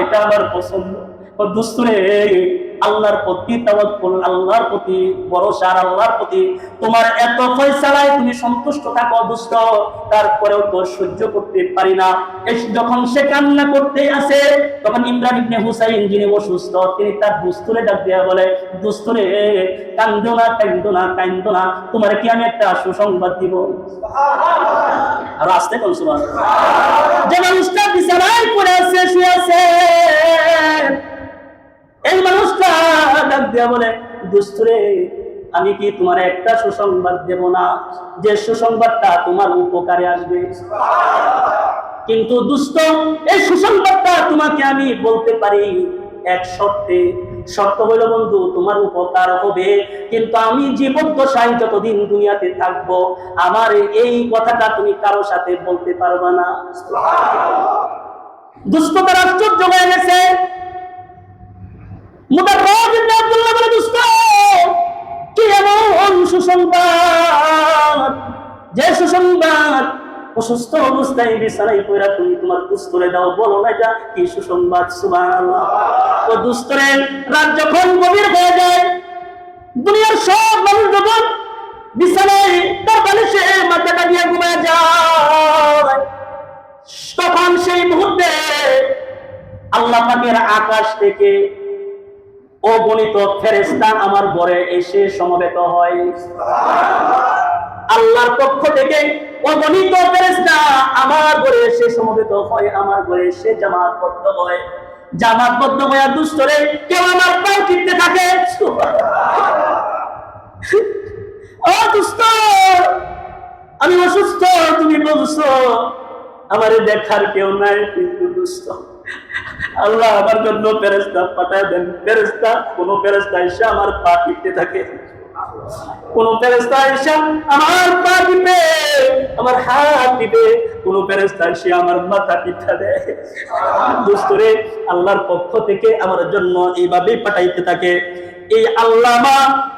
Speaker 1: এটা আমার পছন্দ। ও দুষ্টরে আল্লাহর প্রতি তাওয়াক্কুল, আল্লাহর প্রতি ভরসা, আল্লাহর প্রতি তোমার এত ফয়সালায় তুমি সন্তুষ্ট থাকো দুষ্ট, তারপরেও তো সহ্য করতে পারি না। যখন সে কান্না করতে আসে তখন ইমরান ইবনে হুসাইন যিনি অসুস্থ তিনি তার দুষ্টরে ডাক দিয়া বলে দুষ্টরে কান্দো না, কান্দো না, কান্দো না, তোমার কি আমি একটা সুসংবাদ দিব? আর আসতে কোন সুবহানাল্লাহ। যে মানুষটা বিছানায় পড়ে আছে, শুয়ে আছে, এই মানুষটা ডাক দিয়া বলে দুষ্টরে আমি কি তোমার একটা সুসংবাদ দেব না, যে সুসংবাদটা তোমার উপকারে আসবে? কিন্তু দুষ্ট এই সুসংবাদটা তোমাকে আমি বলতে পারি এক শর্তে, শর্ত হইল বন্ধু তোমার উপকার হবে, কিন্তু আমি জীবদ্দশায় যতদিন দুনিয়াতে থাকবো আমার এই কথাটা তুমি কারো সাথে বলতে পারবা না। দুষ্টতার আশ্চর্য হয়ে গেছে, মুদাররাজ ইবনে আব্দুল্লাহ বলে, দোস্ত কি এমন সুসংবাদ, যে সুসংবাদ অসুস্থ অবস্থায় বিছানায় পড়া তুমি তোমার দুস্তরে দাও, বলো না এটা কি সুসংবাদ। সুবহানাল্লাহ। ও দুস্তরে রাত যখন গভীর হয়ে যায়, দুনিয়ার সব মানুষ যখন বিছানায় তার বালিশে মাথাটা দিয়ে ঘুমিয়ে যায়, তখন সেই মুহূর্তে আল্লাহ পাকের আকাশ থেকে অগণিত ফেরেশতা আমার ঘরে এসে সমবেত হয়। আল্লাহর পক্ষ থেকে অগণিত ফেরেশতা আমার ঘরে এসে সমবেত হয়, আমার ঘরে এসে জামাতবদ্ধ হয়। জামাতবদ্ধ হয়ে দুস্তরে কেউ আমার পায়ে টিপতে থাকে। ও দুস্ত, আমি অসুস্থ, তুমি বলছো আমারে দেখার কেউ নাই, কিন্তু দুস্ত আল্লাহ আমার জন্য ফেরেশতা পাঠায় দেন। ফেরেশতা, কোন ফেরেশতা এসে আমার পা টিপতে থাকে, কোন ফেরেশতা এসে আমার পা টিপে, আমার হাত টিপে, কোন ফেরেশতা এসে আমার মাথা টিপা দেয়। দুস্তরে আল্লাহর পক্ষ থেকে আমার জন্য এইভাবেই পাঠাইতে থাকে। এই আল্লামা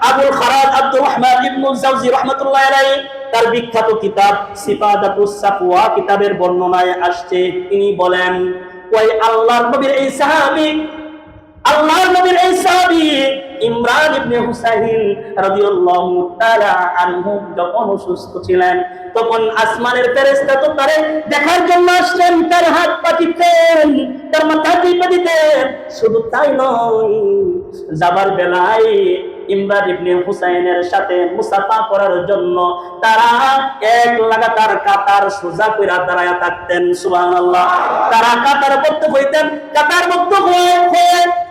Speaker 1: আবুল খারাজ আব্দুর রহমান ইবনুল জাওজি রাহমাতুল্লাহি আলাইহি তার বিখ্যাত কিতাব সিফাতুস সাফওয়া কিতাবের বর্ণনায় আসছে, তিনি বলেন, ওই আল্লাহর নবীর এই সাহাবী, আল্লাহর নবীর এই সাহাবী ইমরান ইবনে হুসাইন রাদিয়াল্লাহু তাআলা আনহু যখন অসুস্থ ছিলেন, তখন আসমানের ফেরেশতা তো তারে দেখার জন্য আসলেন, তার হাত পা টিপতেন, তার মাথা টিপে দিতেন। শুধু তাই নয়, যাবার বেলায় ইমরান ইবনে হুসাইনের সাথে মুসাফা করার জন্য তারা এক লাগাতার কাতার সোজা কইরা দাঁড়ায়া থাকতেন। সুবহানাল্লাহ। তারা কাতারবদ্ধ হইতেন, কাতারবদ্ধ হয়ে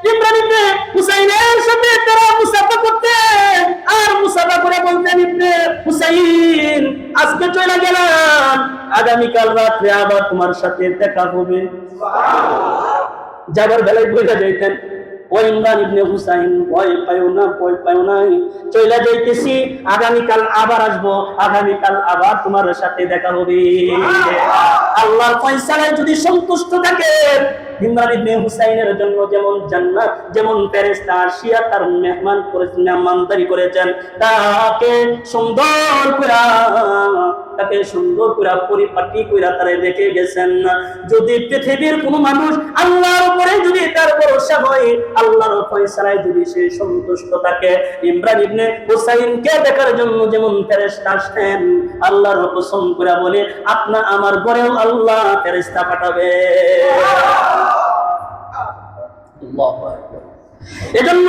Speaker 1: ইমরান ইবনে হুসাইনের সাথে তারা মুসাফা করতেন, আর মুসাফা করে বলতেন, ইবনে হুসাইন আজকে চলে গেলাম, আগামীকাল রাতে আবার তোমার সাথে দেখা হবে। যাবার বেলায় বলে যাইতেন, ও ইমরান ইবনে হুসাইন ভয় পাইও না, ভয় পাইও না, চলে যাইতেছি, আগামীকাল আবার আসবো, আগামীকাল আবার তোমার সাথে দেখা হবে। আল্লাহর ফয়সালায় যদি সন্তুষ্ট থাকে, ইমরান ইবনে হুসাইনের জন্য যেমন জান্নাত, যেমন ফেরেশতা আসিয়া তার মেহমানদারি করেছেন, তাকে সুন্দর করে পরিপাটি করে তারা রেখে গেছেন। যদি পৃথিবীর কোন মানুষ আল্লাহর উপরে যদি তার ভরসা হয়, আল্লাহর ফয়সালায় যদি সে সন্তুষ্ট থাকে, ইমরান ইবনে হুসাইনকে দেখার জন্য যেমন ফেরেশতা আসতেন, আল্লাহর কসম করে বলে আপনার আমার ঘরেও আল্লাহ ফেরেশতা পাঠাবে। এজন্য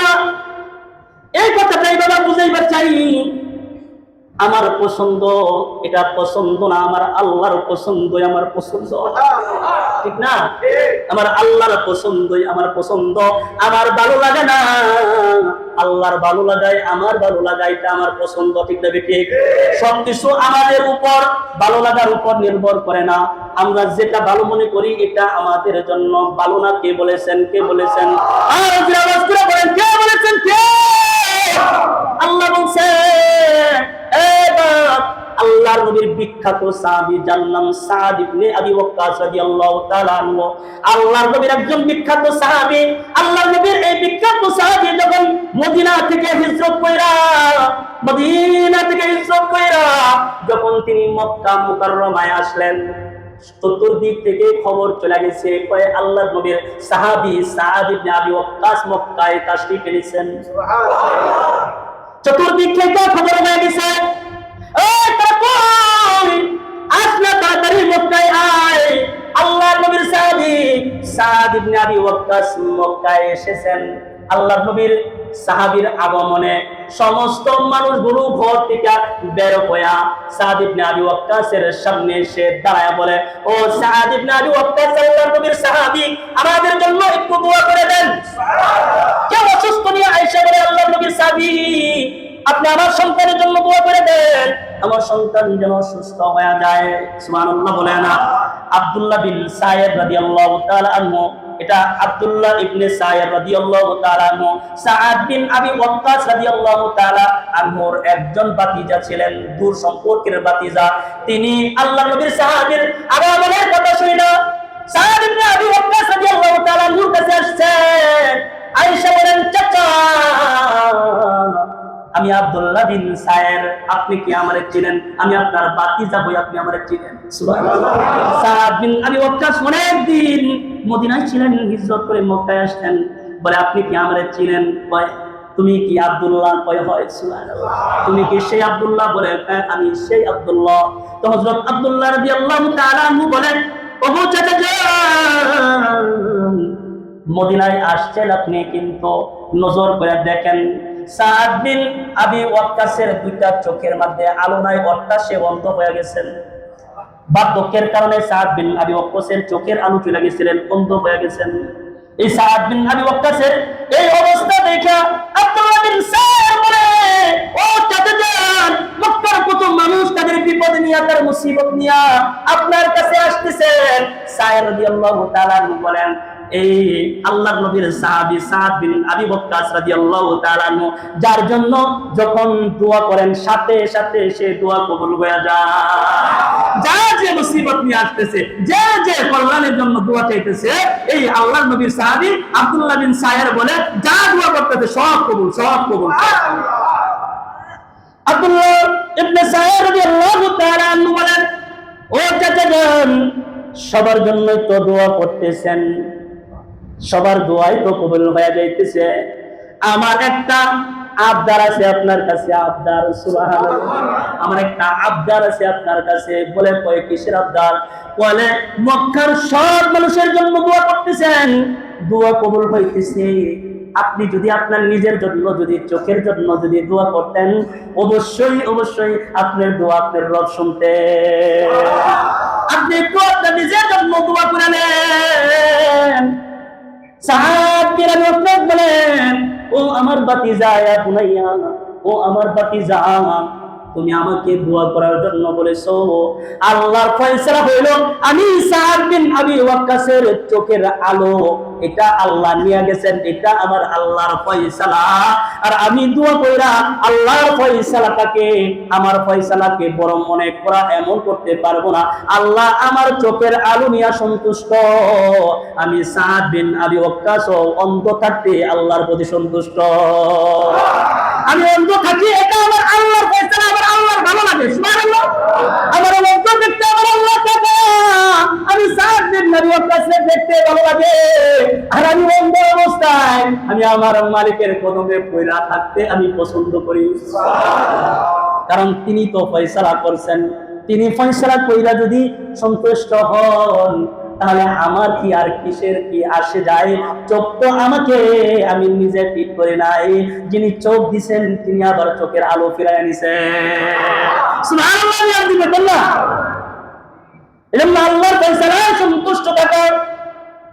Speaker 1: এই কথাটাই বাবা বুঝাইবার চাই, আমার পছন্দ এটা পছন্দ না, আমার আল্লাহর পছন্দই আমার পছন্দ, ঠিক না? আমার আল্লাহর পছন্দই আমার পছন্দ, আমার ভালো লাগে না, আল্লাহর ভালো লাগায়, আমার ভালো লাগায়, এটা আমার পছন্দ, ঠিক না? ঠিক। সবকিছু আমাদের উপর ভালো লাগার উপর নির্ভর করে না, আমরা যেটা ভালো মনে করি এটা আমাদের জন্য ভালো না। কে বলেছেন? কে বলেছেন? আর আওয়াজ করে বলেন, কে বলেছেন? কে? আল্লাহ বলেছেন। আল্লাহর নবীর বিখ্যাত সাহাবী যার নাম সাদ ইবনে আবি ওয়াক্কাস রাদিয়াল্লাহু তাআলা আনহু, আল্লাহর নবীর একজন বিখ্যাত সাহাবী। আল্লাহর নবীর এই বিখ্যাত সাহাবী যখন মদিনা থেকে হিজরত কইরা যখন তিনি মক্কা মুকাররমায় আসলেন, চতুর্দিক থেকে খবর চলে গেছে কয় আল্লাহর নবীর সাহাবী সাদ ইবনে আবি ওয়াক্কাস মক্কায় তাশরীফ এনেছেন। সুবহানাল্লাহ। চতুর্দিক থেকে খবর হয়ে গেছে, তাড়াতাড়ি মক্কায় আয়। আল্লাহর নবীর সাহাবী সাদ ইবনে আবি ওয়াক্কাস মক্কায় এসেছেন। আল্লাহর নবীর সাহাবীর আগমনে সমস্ত মানুষগুলো ঘর থেকে বের হইয়া সাদ ইবনে আবি ওয়াক্কাসের সামনে এসে দাঁড়ায় বলে, ও সাদ ইবনে আবি ওয়াক্কাস, আল্লাহর নবীর সাহাবী, আমাদের জন্য একটু দোয়া করে দেন। কেউ অসুস্থ নিয়ে আয়েশা বলে, আল্লাহর নবীর সাহাবী, আপনি আমার সন্তানের জন্য দোয়া করে দেন, আমার সন্তান যেন সুস্থ হয়ে যায়। সুবহানাল্লাহ বলে না? আব্দুল্লাহ বিন সায়েদ রাদিয়াল্লাহু তাআলা আনহু, এটা আব্দুল্লাহ ইবনে সায়েদ রাদিয়াল্লাহু তাআলা আনহু সাদ বিন আবি ওয়াক্কাস রাদিয়াল্লাহু তাআলা আনহুর একজন ভাতিজা ছিলেন, দূর সম্পর্কের ভাতিজা। তিনি আল্লাহর নবীর সাহাবীর আগমনের কথা শুনে সাদ ইবনে আবি ওয়াক্কাস রাদিয়াল্লাহু তাআলা আনহুর কাছে আসছেন। আয়েশা বলেন, চাচা আমি আব্দুল্লাহ বিন সায়ের, আপনি কি আমারে চিনেন? আমি আপনার ভাতিজা হই, আপনি আমারে চিনেন? সুবহানাল্লাহ। সাদ বিন আবি ওয়াক্কাস অনেকদিন মদিনায় ছিলেন, হিজরত করে মক্কায় আসলেন। বলে, আপনি কি আমারে চিনেন? কয়, তুমি কি আব্দুল্লাহ? কয়, হয়। সুবহানাল্লাহ। তুমি কি সেই আব্দুল্লাহ? বলে, হ্যাঁ আমি সেই আব্দুল্লাহ। তো হযরত আব্দুল্লাহ রাদিয়াল্লাহু তাআলা আনহু বলেন, ওগো চাচা যান, মদিনায় আসছেন আপনি, কিন্তু নজর করে দেখেন সাদ বিন আবি ওয়াক্কাসের দুইটা চোখের মধ্যে আলো নাই, অর্থাৎ সে অন্ধ হয়ে গেছেন। বার্ধক্যের কারণে সাদ বিন আবি ওয়াক্কাসের চোখের আলো চলে গেছিলেন, অন্ধ হয়ে গেছেন। এই সাদ বিন আবি ওয়াক্কাসের এই অবস্থা দেখে আব্দুল্লাহ বিন সায়ের বলে, ও চাচা যান, মক্কার কত মানুষ তাদের বিপদ নিয়ে, তার মুসিবত নিয়ে আপনার কাছে আসতেছেন। সায়ের রাদিয়াল্লাহু তাআলা বলেন, এই আল্লাহর নবীর সাহাবী সাদ বিন আবি ওয়াক্কাস রাদিয়াল্লাহু তাআলা আনহু, যার জন্য যখন দোয়া করেন সাথে সাথে সে দোয়া কবুল হয়ে যায়। যা যে মুসিবত নিয়ে আসতেছে, যে যে কল্যাণের জন্য দোয়া চাইতেছে, এই আল্লাহর নবীর সাহাবী আব্দুল্লাহ বিন সায়ের বলে, যা দোয়া করতেছে সব কবুল, সব কবুল। আব্দুল্লাহ ইবনে সায়ের রাদিয়াল্লাহু তাআলা আনহু বলেন, ও চাচা যান, সবার জন্য তো দোয়া করতেছেন, সবার দোয়াই তো কবুল হয়ে যাইতেছে, আমার একটা আবদার আছে আপনার কাছে। আবদার? সুবহানাল্লাহ। আমার একটা আবদার আছে আপনার কাছে। বলে, কয় কিসের আবদার? বলে, মক্কার সব মানুষের জন্য দোয়া করতেছেন, দোয়া কবুল হইতেছে, আপনি যদি আপনার নিজের জন্য, যদি চোখের জন্য যদি দোয়া করতেন, অবশ্যই অবশ্যই আপনার দোয়া আপনার রব শুনতেন। আপনি একটু আপনার নিজের জন্য দোয়া করে নেন। সাহাবীরা বলেন, ও আমার ভাতিজা, ইয়া বুনাইয়া, ও আমার ভাতিজা, তুমি আমাকে দোয়া করার জন্য বলেছো, আল্লাহর ফয়সালা হইল আমি সাদ বিন আবি ওয়াক্কাসের চোখের আলো, এটা আল্লাহ নিয়ে গেছেন, এটা আমার আল্লাহর ফয়সালা। আর আমি দোয়া কইরা আল্লাহর ফয়সালাটাকে, আমার ফয়সালাকে বড় মনে করা এমন করতে পারবো না। আল্লাহ আমার চোখের আলো নিয়ে সন্তুষ্ট, আমি সাদ বিন আবি ওয়াক্কাস অন্ধ থাকতে আল্লাহর প্রতি সন্তুষ্ট। আমি অন্ধ থাকি, এটা আমার আল্লাহর ফয়সালা, আমার আল্লাহর ভালো লাগে। সুবহানাল্লাহ। আমার অন্ধ দেখতে আমার আল্লাহ থাকে, আমি সাদ বিন আবি ওয়াক্কাসকে দেখতে ভালো লাগে। আর আমি অন্ধ অবস্থায় আমি আমার মালিকের কদমে পড়ে থাকতে আমি পছন্দ করি। কারণ তিনি তো ফয়সালা করছেন, তিনি ফয়সালা কইরা যদি সন্তুষ্ট হন, তাহলে আমার কি আর কিসের কি আসে যায়? চোখ তো আমাকে আমি নিজে ঠিক করে নাই, যিনি চোখ দিছেন তিনি আবার চোখের আলো ফিরাইয়া নিছেন। সুবহানাল্লাহ। এজন্য আল্লাহর ফয়সালায় সন্তুষ্ট থাকা।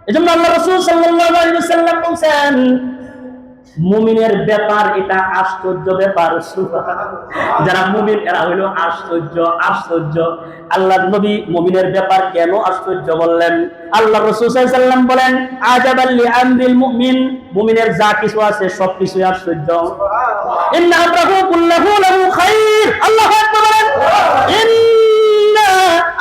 Speaker 1: এজন্য আল্লাহ রাসূল সাল্লাল্লাহু আলাইহি ওয়াসাল্লাম বলেন, মুমিনের ব্যাপার এটা আশ্চর্য ব্যাপার। যারা মুমিন এরা হইল আশ্চর্য, আশ্চর্য। আল্লাহর নবী মুমিনের ব্যাপার কেন আশ্চর্য বললেন? আল্লাহ রাসূল সাল্লাল্লাহু আলাইহি ওয়াসাল্লাম বলেন, আজাবাল লিআমরিল মুমিন, মুমিনের যা কিছু আছে সবকিছুই আশ্চর্য। ইন্না আমরাহু কুল্লুহু লাহু খাইর। আল্লাহু আকবার বলেন, ইন্না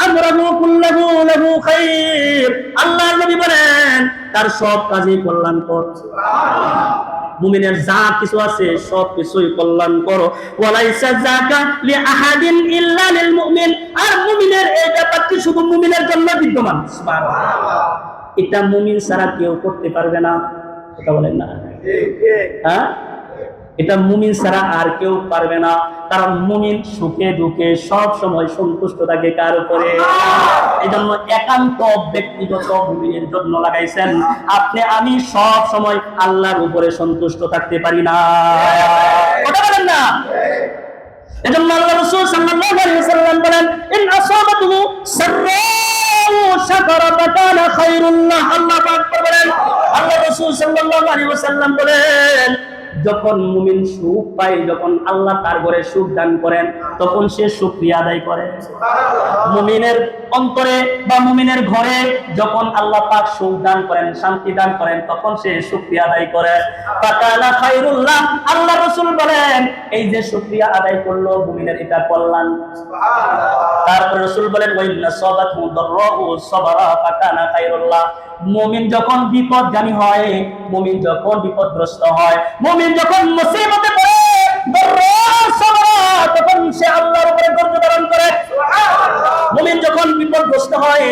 Speaker 1: আমরাহু কুল্লুহু লাহু খাইর। আল্লাহর নবী বলেন, তার সব কাজই কল্যাণকর। মুমিনের যা কিছু আছে সব কিছুই কল্যাণকর। ওয়ালাইসা যাকা লিআহাদিন ইল্লা লিল মুমিন। আর মুমিনের এই ব্যাপারটি শুধু মুমিনের জন্য বিদ্যমান। সুবহানাল্লাহ। এটা মুমিন ছাড়া কেউ করতে পারবে না। কথা বলেন না? হ্যাঁ, এটা মুমিন ছাড়া আর কেউ পারবে না। কারণ মুমিন সুখে দুঃখে সব সময় সন্তুষ্ট থাকে কার উপরে? এজন্য একান্ত ব্যক্তিগত মুমিনের জন্য লাগাইছেন। আপনি আমি সব সময় আল্লাহর উপরে সন্তুষ্ট থাকতে পারি না। কথা বলেন না? এজন্য আল্লাহ রাসূল সাল্লাল্লাহু আলাইহি ওয়াসাল্লাম বলেন, ইন আসাবাতুহু সাররাউ শাকারা ফাকানা খায়রুল্লাহ। আল্লাহু আকবার বলেন। আল্লাহ রাসূল সাল্লাল্লাহু আলাইহি ওয়াসাল্লাম বলেন, যখন মুমিন সুখ পায়, যখন আল্লাহ তার ঘরে সুখ দান করেন, তখন সে শুকরিয়া আদায় করে। মুমিনের অন্তরে বা মুমিনের ঘরে যখন আল্লাহ পাক সুখ দান করেন, শান্তি দান করেন, তখন সে শুকরিয়া আদায় করে। ফাকানা খায়রুল্লাহ। আল্লাহ রাসূল বলেন, এই যে শুকরিয়া আদায় করলো মুমিনের এটা কল্যাণ। সুবহানাল্লাহ। তারপর রাসূল বলেন, ওয়া ইন্না সাবাতু দাররাহু সাবরা ফাকানা খায়রুল্লাহ। মুমিন যখন বিপদগামী হয়, মুমিন যখন বিপদগ্রস্ত হয়, মুমিন যখন মুসিবতে পড়ে, তখন সে আল্লাহর উপরে ধৈর্য ধারণ করে। মুমিন যখন বিপদগ্রস্ত হয়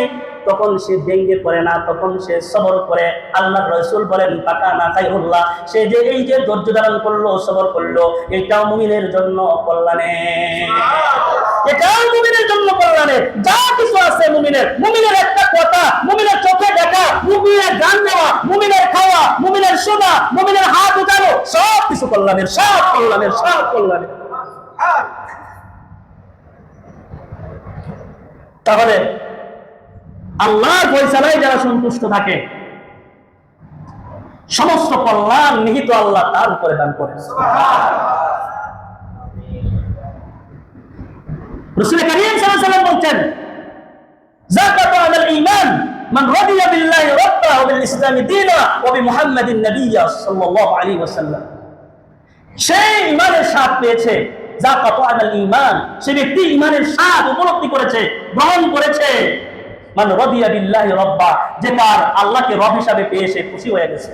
Speaker 1: তখন সে ভেঙ্গে পড়ে না, তখন সে সবর করে। আল্লাহর রাসূল বলেন ফাকানা খায়রুল্লাহ, সে যে এই যে ধৈর্য ধারণ করলো, সবর করলো, এটাও মুমিনের জন্য কল্যাণের, এটাও মুমিনের জন্য কল্যাণের। যা কিছু আছে মুমিনের একটা কথা, মুমিনের চোখে দেখা, মুমিনের গান নেওয়া, মুমিনের খাওয়া, মুমিনের শোনা, মুমিনের হাত উঠানো, সব কিছু কল্যাণের, সব কল্যাণের, সব কল্যাণের। তাহলে আল্লাহর ফয়সালায় যারা সন্তুষ্ট থাকে, সমস্ত কল্যাণ নিহিত আল্লাহ তার উপরে দান করে। রাসূল কারীম সাল্লাল্লাহু আলাইহি ওয়াসাল্লাম বলেন, যাকাতু আলাল ঈমান মান রাদিয়া বিল্লাহি রাব্বা ওয়া বিল ইসলামি দীনা ওয়া বিমুহাম্মাদিন নাবিয়্যা সাল্লাল্লাহু আলাইহি ওয়াসাল্লাম। সেই ঈমানের স্বাদ পেয়েছে, যাকাতু আলাল ঈমান, সে ব্যক্তি ঈমানের স্বাদ উপলব্ধি করেছে, গ্রহণ করেছে। মান রাদিয়া বিল্লাহি রাব্বা, যে তার আল্লাহকে রব হিসাবে পেয়ে সে খুশি হয়ে গেছে।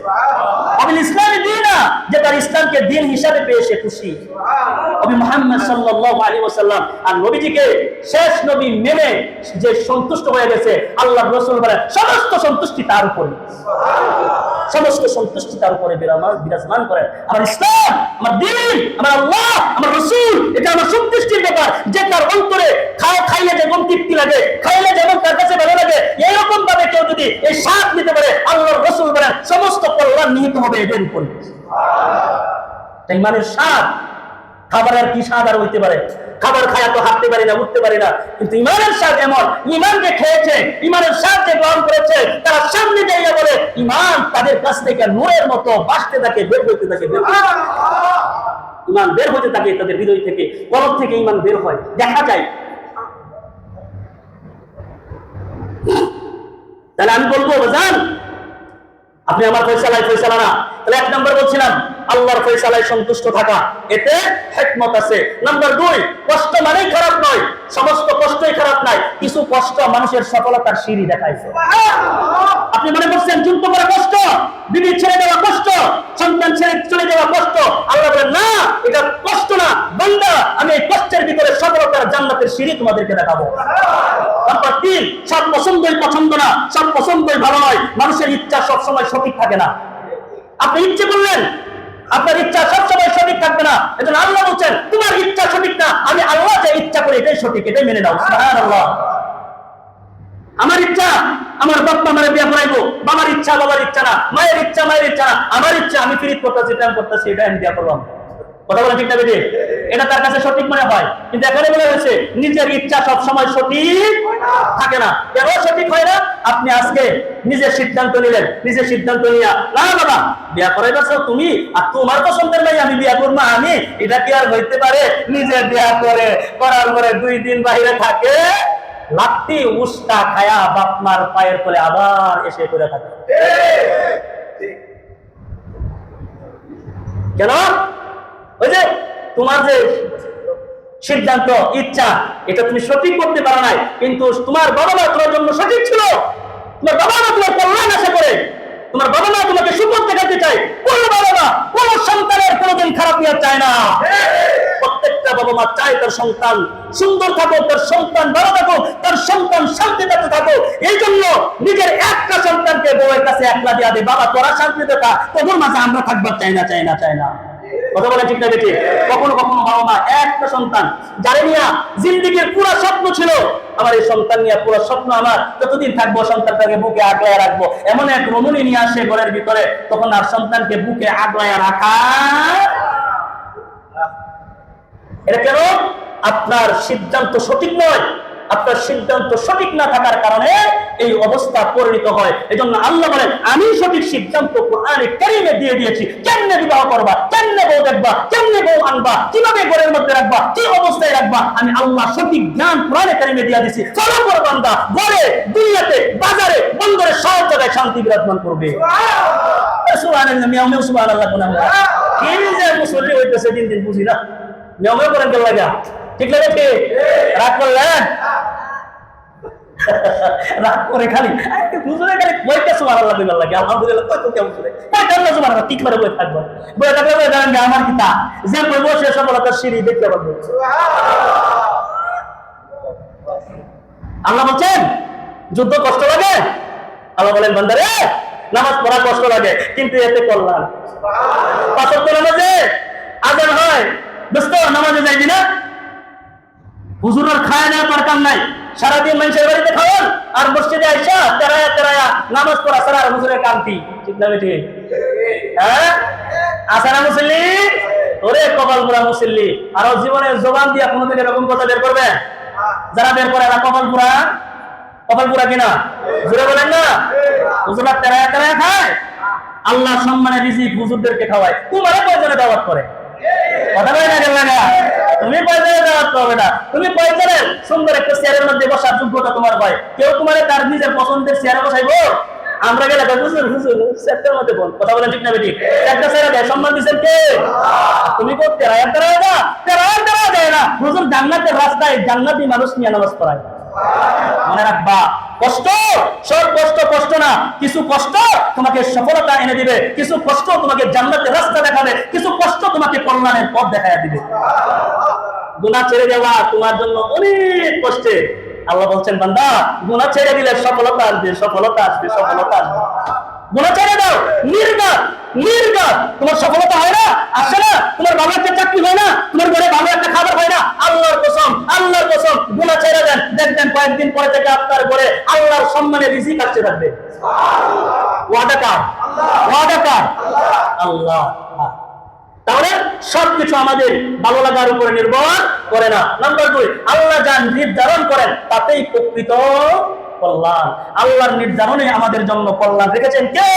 Speaker 1: ওয়া বিল ইসলামি দীনা, যে তার ইসলামকে দ্বীন হিসাবে পেয়ে সে খুশি। ওয়া বিমুহাম্মাদ সাল্লাল্লাহু আলাইহি ওয়াসাল্লাম, আর নবীজিকে শেষ নবী মেনে যে সন্তুষ্ট হয়ে গেছে, আল্লাহর রাসূল বলেন সমস্ত সন্তুষ্টি তার উপরে, সমস্ত সন্তুষ্টি তার উপরে বিরাজমান করেন। আমার ইসলাম, আমার দ্বীন, আমার আল্লাহ, আমার রাসূল, এটা আমার সন্তুষ্টির ব্যাপার। যে তার অন্তরে খাইলে যেমন তৃপ্তি লাগে, খাইলে যেমন তার কাছে ভালো লাগে, এইরকম ভাবে কেউ যদি এই স্বাদ নিতে পারে, আল্লাহর রাসূল বলেন সমস্ত কল্যাণ নিহিত হবে এদের উপরে। তাই ইমানের স্বাদ, খাবারের কি স্বাদ আর হইতে পারে? খাবার খায়া তো হাঁটতে পারি না, উঠতে পারি না, কিন্তু ইমানের স্বাদ এমন, ইমানকে খেয়েছে, ইমানের স্বাদকে গ্রহণ করেছে, তারা সামনে যাইয়া বলে ইমান তাদের কাছ থেকে নূরের মতো বাসতে থাকে, বের হইতে থাকে, ইমান বের হতে থাকে তাদের হৃদয় থেকে, কলব থেকে ইমান বের হয়, দেখা যায়। তাহলে আমি বলবো বাজান, আপনি আমার ফয়সালায় ফয়সালা না। তাহলে এক নম্বর বলছিলাম আল্লাহর ফয়সালায় সন্তুষ্ট থাকা, এতে হিকমত আছে। নাম্বার 2, কষ্ট মানেই খারাপ নয়, সমস্ত কষ্টই খারাপ নাই, কিছু কষ্ট মানুষের সফলতার সিঁড়ি দেখায়। আপনি মনে করছেন যুদ্ধ করা কষ্ট, বিবি ছেড়ে দেওয়া কষ্ট, সন্তান ছেড়ে চলে যাওয়া কষ্ট, আল্লাহ বলেন না, এটা কষ্ট না বান্দা, আমি এই কষ্টের ভিতরে সফলতার জান্নাতের সিঁড়ি তোমাদেরকে দেখাবো। নাম্বার 3, সব পছন্দই পছন্দ না, সব পছন্দই ভালো নয়, মানুষের ইচ্ছা সবসময় সঠিক থাকে না। আপনি ইচ্ছে করলেন, আপনার ইচ্ছা সবসময় সঠিক থাকবে না, এজন্য আল্লাহ বলছেন তোমার ইচ্ছা সঠিক না, আমি আল্লাহ যে ইচ্ছা করি এটাই সঠিক, এটাই মেনে নাও। সুবহানাল্লাহ। আমার ইচ্ছা আমার বাবা মারে বিয়ে করাইবো, বাবার ইচ্ছা বাবার ইচ্ছা না, মায়ের ইচ্ছা মায়ের ইচ্ছা না, আমার ইচ্ছা আমি ফিরিত করতেছি, এটা আমি করতেছি, এটা আমি বিয়ে করলাম। কথা বলে ঠিক না বেটি? এটা তার কাছে সঠিক মনে হয়, কিন্তু এখানে বলা হয়েছে নিজের ইচ্ছা সব সময় সঠিক থাকে না। কেন সঠিক হয় না? আপনি আজকে নিজের সিদ্ধান্ত নিলেন, নিজের সিদ্ধান্ত নিয়া না বাবা বিয়া করাইবাছো তুমি, আর তোমার পছন্দের নাই আমি বিয়া করবো, আমি এটা কি আর হইতে পারে? নিজে বিয়া করে করার পরে 2 দিন বাইরে থাকে, লাত্তি উস্কা খায়া বাপমার পায়ের তলে আবার এসে করে থাকে। কেন? ওই যে তোমার যে সিদ্ধান্ত ইচ্ছা, এটা তুমি সঠিক করতে পারো নাই, কিন্তু তোমার বাবা মা তোমার জন্য সঠিক ছিল, তোমার বাবা মা তোমার কল্যাণ আশা করে, তোমার বাবা মা তোমাকে সুপথ দেখাতে চায়। কোন বাবা মা কোন সন্তানের কোনোদিন খারাপ নিয়ে চায় না, প্রত্যেকটা বাবা মা চায় তার সন্তান সুন্দর থাকুক, তার সন্তান ভালো থাকুক, তার সন্তান শান্তিতে থাকুক। এই জন্য নিজের একটা সন্তানকে বউয়ের কাছে একলা দিয়া দেয়, বাবা তোরা শান্তিতে থাক, তোদের মাঝে আমরা থাকবার চাই না, চাই না, চাই না। কথা বলে ঠিক না বেটি? কখনো কখনো বাবা মা একটা সন্তান যারে নিয়ে জিন্দেগির পুরো স্বপ্ন ছিল, আমার এই সন্তান নিয়ে পুরো স্বপ্ন, আমার যতদিন থাকবো সন্তানটাকে বুকে আগলায় রাখবো, এমন এক রমণী নিয়ে আসে ঘরের ভিতরে, তখন আর সন্তানকে বুকে আগলায় রাখা, এটা কেন? আপনার সিদ্ধান্ত সঠিক নয়, আপনার সিদ্ধান্ত সঠিক না থাকার কারণে এই অবস্থা পরিণত হয়। এজন্য আল্লাহ বলেন আমি সঠিক সিদ্ধান্ত কোরআনে কারীমে দিয়ে দিয়েছি, কেমনে বিবাহ করবা, কেমনে বউ দেখবা, কেমনে বউ আনবা, কিভাবে ঘরের মধ্যে রাখবা, কি অবস্থায় রাখবা, আমি আল্লাহ সঠিক জ্ঞান কোরআনে কারীমে দিয়ে দিয়েছি। ফলো করো বান্দা, ঘরে দুনিয়াতে বাজারে বন্দরে সব জায়গায় শান্তি বিরাজমান করবে। সুবহানাল্লাহ, মিয়াও সুবহানাল্লাহ। কোন আমরা কি যে মুসল্লি হইতেছে দিন দিন বুঝি না, মিয়াও করেন কেন লাগা, ঠিক লাগে কি রাগ করলেন? রাগ করে খালি হুজুরে খালি কয়টা সুবহানাল্লাহ দিবার লাগে, আলহামদুলিল্লাহ কয় তো হুজুরে কয়টা সুবহানাল্লাহ ঠিক করে বই থাকবো, বই থাকলে বই জানেন আমার কি তা যে বলবো সে সফলতার সিঁড়ি দেখতে পারবো। আল্লাহ বলছেন যুদ্ধ কষ্ট লাগে, আল্লাহ বলেন বান্দারে নামাজ পড়া কষ্ট লাগে কিন্তু এতে কল্যাণ। পাঁচ ওয়াক্ত নামাজে আজান হয়, দোস্ত নামাজে যাইবি না? হুজুরের খায় না তার কাম নাই, সারাদিন মানুষের বাড়িতে খাওয়ান আর মসজিদে আইসা তেরায়া তেরায়া নামাজ পড়া ছাড়া আর হুজুরের কান্তি, ঠিক না বেটি? হ্যাঁ আসানা মুসল্লি, ওরে কপাল পুরা মুসল্লি, আর জীবনে জবান দিয়া কোনোদিন এরকম কথা বের করবে? যারা বের করে এরা কপাল পুরা, কপাল পুরা কিনা জোরে বলেন না? হুজুরা তেরায়া তেরায়া খায়, আল্লাহ সম্মানে রিজিক হুজুরদেরকে খাওয়ায়, তোমারে কয়জনে দাওয়াত করে? কথা বলে না কেন লাগা? তুমি পয়সারে দাওয়াত করবে না, তুমি পয়সারে সুন্দর একটা চেয়ারের মধ্যে বসার যোগ্যতা তোমার ভাই, কেউ তোমার তার নিজের পছন্দের চেয়ারে বসাইবো? আমরা গেলে হুজুর হুজুর চেয়ারটার মধ্যে বল, কথা বলেন ঠিক না বেটি? একটা চেয়ারে দেয়, সম্মান দিচ্ছেন কে? তুমি কো তেরায়া তেরায়া না, তেরায়া তেরায়া দেয় না, হুজুর জান্নাতের রাস্তায় জান্নাতি মানুষ নিয়ে নামাজ পড়ায়। মনে রাখবা কষ্ট, সব কষ্ট কষ্ট না, কিছু কষ্ট তোমাকে সফলতা এনে দিবে, কিছু কষ্ট তোমাকে জান্নাতের রাস্তা দেখাবে, কিছু কষ্ট তোমাকে কল্যাণের পথ দেখায় দিবে। গুনাহ ছেড়ে দেওয়া তোমার জন্য অনেক কষ্টে। আল্লাহ বলছেন বান্দা গুনাহ ছেড়ে দিলে সফলতা আসবে, সফলতা আসবে, সফলতা আসবে। গুনাহ ছেড়ে দাও, নির্ঘাত নির্ঘাত তোমার সফলতা হয় না, আসে না, তোমার ভালো একটা চাকরি হয় না, তোমার ঘরে ভালো একটা খাবার হয় না, আল্লাহর কসম, আল্লাহর কসম গুনাহ ছেড়ে দেন, দেখবেন কয়েকদিন পরে থেকে আপনার ঘরে আল্লাহর সম্মানে রিজিক আসতে থাকবে। ওয়াদা কার? ওয়াদা কার? আল্লাহ। তাহলে সবকিছু আমাদের ভালো লাগার উপরে নির্ভর করে না। নাম্বার 2, আল্লাহ যা নির্ধারণ করেন তাতেই প্রকৃত কল্যাণ। আল্লাহর নির্ধারণে আমাদের জন্য কল্যাণ রেখেছেন কে?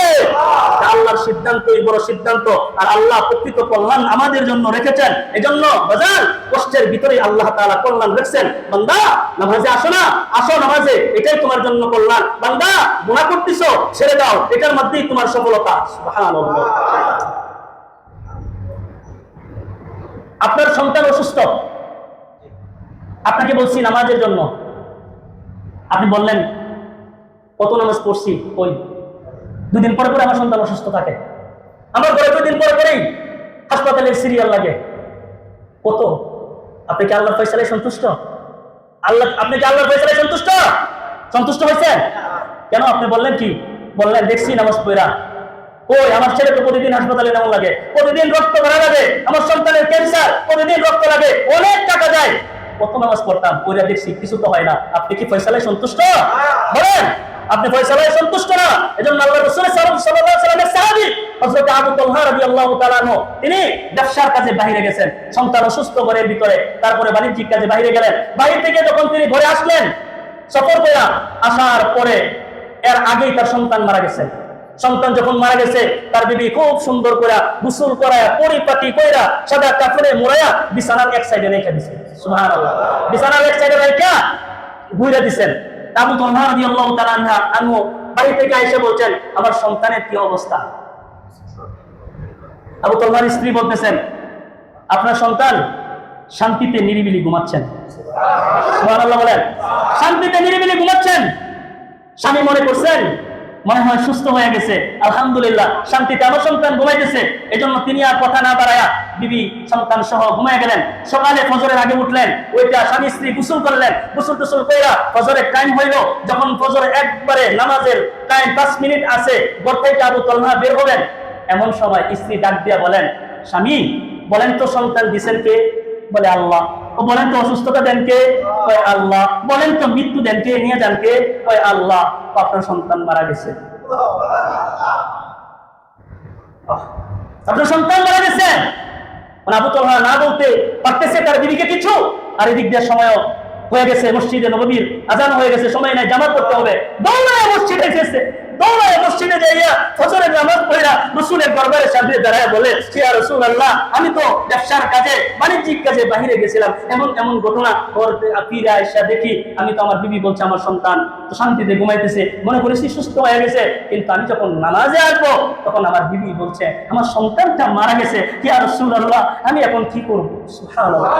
Speaker 1: আল্লাহর সিদ্ধান্তই বড় সিদ্ধান্ত, আর আল্লাহ প্রকৃত কল্যাণ আমাদের জন্য রেখেছেন। এজন্য বাজার কষ্টের ভিতরে আল্লাহ তাআলা কল্যাণ রেখেছেন। বান্দা নামাজে আসো না, আসো নামাজে, এটাই তোমার জন্য কল্যাণ। বান্দা গুনাহ করতেছো, ছেড়ে দাও, এটার মধ্যেই তোমার সফলতা। সুবহানাল্লাহ। আপনার সন্তান অসুস্থ, আপনাকে বলছি নামাজের জন্য, আপনি বললেন কত নামাজ পড়ছি, ওই 2 দিন পরে পরে আমার সন্তান অসুস্থ থাকে, আমার ঘরে 2 দিন পরে পরেই হাসপাতালের সিরিয়াল লাগে, কত? আপনি কি আল্লাহর ফয়সালায় সন্তুষ্ট? আপনি কি আল্লাহর ফয়সালায় সন্তুষ্ট? সন্তুষ্ট হয়েছেন? কেন আপনি বললেন কি? বললেন দেখছি নামাজ পড়া, ওই আমার ছেলে তো প্রতিদিন হাসপাতালে নেওয়া লাগে, প্রতিদিন রক্ত ভরা লাগে, আমার সন্তানের ক্যান্সার, প্রতিদিন রক্ত লাগে, অনেক টাকা যায়, কত নামাজ পড়তাম, পড়া দেখছি কিছু তো হয় না। আপনি কি ফয়সালায় সন্তুষ্ট? বলেন আপনি ফয়সালায় সন্তুষ্ট না। এজন্য আল্লাহ রাসূল সাল্লাল্লাহু আলাইহি ওয়াসাল্লামের সাহাবী হযরত আবু তালহা রাদিয়াল্লাহু তাআলা আনহু, তিনি ব্যবসার কাজে বাইরে গেছেন, সন্তান অসুস্থ ঘরের ভিতরে, তারপরে বাণিজ্যিক কাজে বাইরে গেলেন। বাইরে থেকে যখন তিনি ঘরে আসলেন, সফর করে আসার পরে এর আগেই তার সন্তান মারা গেছে। সন্তান যখন মারা গেছে, তার বিবি খুব সুন্দর করে গোসল করায়া পরিপাটি কইরা সাদা কাপড়ে মোড়ায়া বিছানার এক সাইডে রেখে দিয়েছে। সুবহানাল্লাহ। বিছানার এক সাইডে রেখে ঘুরে দিয়েছেন। আবু তালহা রাদিয়াল্লাহু তাআলা আনহু বাড়ি থেকে এসে বলছেন আমার সন্তানের কি অবস্থা? আবু তালহার স্ত্রী বলতেছেন আপনার সন্তান শান্তিতে নিরিবিলি ঘুমাচ্ছেন। সুবহানাল্লাহ বলেন, শান্তিতে নিরিবিলি ঘুমাচ্ছেন। স্বামী মনে করছেন মনে হয় সুস্থ হয়ে গেছে, আলহামদুলিল্লাহ শান্তিতে আমার সন্তান ঘুমাইতেছে। এজন্য তিনি আর কথা না বাড়ায়া বিবি সন্তান সহ ঘুমায় গেলেন। সকালে ফজরের আগে উঠলেন, ওইটা স্বামী স্ত্রী গোসল করলেন, গোসল টোসল কইরা ফজরের টাইম হইল। যখন ফজরের একবারে নামাজের টাইম 5 মিনিট আছে, ঘর থেকে আবু তালহা বের হবেন, এমন সময় স্ত্রী ডাক দিয়া বলেন স্বামী বলেন তো সন্তান দিছেন কে? বলে আল্লাহ। ও বলেন তো অসুস্থতা দেন কে? কয় আল্লাহ। বলেন তো মৃত্যু দেন কে, নিয়ে যান কে? কয় আল্লাহ। আপনার সন্তান মারা গেছে। আপনার সন্তান মারা গেছে। আবু তালহা না বলতে পারতেছে তার বিবিকে কিছু, আর এদিক দিয়ে সময়ও হয়ে গেছে, মসজিদে নববীর আজান হয়ে গেছে, সময় নাই, জামাত পড়তে হবে। দৌড়ায় মসজিদে গেছে, দৌড়ায় মসজিদে যাইয়া ফজরের নামাজ পড়া রাসূলের দরবারে সামনে দাঁড়ায় বলে ইয়া রাসূলুল্লাহ আমি তো ব্যবসার কাজে বাণিজ্যিক কাজে বাইরে গেছিলাম, এমন এমন ঘটনা ফিরে আইসা দেখি আমি তো আমার বিবি বলছে আমার সন্তান তো শান্তিতে ঘুমাইতেছে, মনে করেছি সুস্থ হয়ে গেছে, কিন্তু আমি যখন নামাজে আসবো তখন আমার বিবি বলছে আমার সন্তানটা মারা গেছে, ইয়া রাসূলুল্লাহ আমি এখন কি করব? সুবহানাল্লাহ।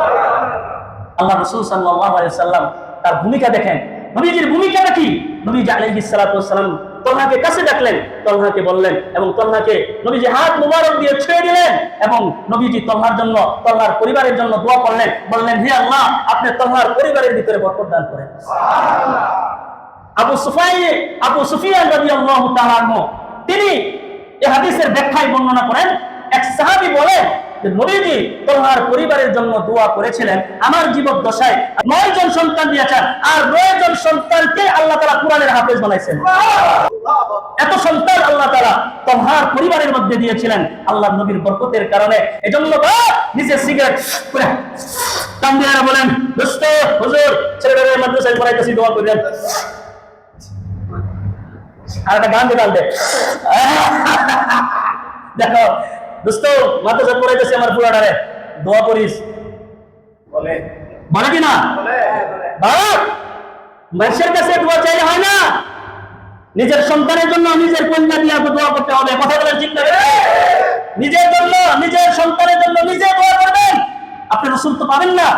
Speaker 1: আল্লাহ রাসূল সাল্লাল্লাহু আলাইহি ওয়াসাল্লাম তার ভূমিকা দেখেন, নবীজির ভূমিকাটা কি? নবীজি আলাইহিস সালাতু ওয়াস সালাম তলহাকে কাছে ডাকলেন, তলহাকে বললেন এবং তলহাকে নবীজি হাত মুবারক দিয়ে ছুঁয়ে দিলেন এবং নবীজি তলহার জন্য, তলহার পরিবারের জন্য দোয়া করলেন, বললেন হে আল্লাহ আপনি তলহার পরিবারের ভিতরে বরকত দান করেন। সুবহানাল্লাহ। আবু সুফিয়ান রাদিয়াল্লাহু তাআলা আনহু তিনি এই হাদিসের ব্যাখ্যায় বর্ণনা করেন, এক সাহাবী বলেন যে নবীজি তলহার পরিবারের জন্য দোয়া করেছিলেন, আমার জীবদ্দশায় 9 জন সন্তান দিয়েছেন আর 9 জন সন্তানকে আল্লাহ তাআলা কুরআনের হাফেজ বানাইছেন। এত সন্তান আল্লাহ তাআলা তলহার পরিবারের মধ্যে দিয়েছিলেন আল্লাহর নবীর বরকতের কারণে। এজন্য নিজে সিগারেট করে টান দিয়ে বলেন, দোস্ত হুজুর ছেলেদের মাদ্রাসায় পড়াইতেছি, দোয়া করেন। আর একটা গান দিয়ে দেখো দোস্ত মাদ্রাসায় পড়াইতেছি আমার পুরাটারে, দোয়া করিস। বলে বলে কি না? মানুষের কাছে দোয়া চাইলে হয় না, নিজের সন্তানের জন্য নিজের কন্যা দিয়ে দোয়া করতে হবে। কথা বলার চিন্তা নিজের জন্য, নিজের সন্তানের জন্য নিজে দোয়া করবেন। আপনি রাসূল তো পাবেন না,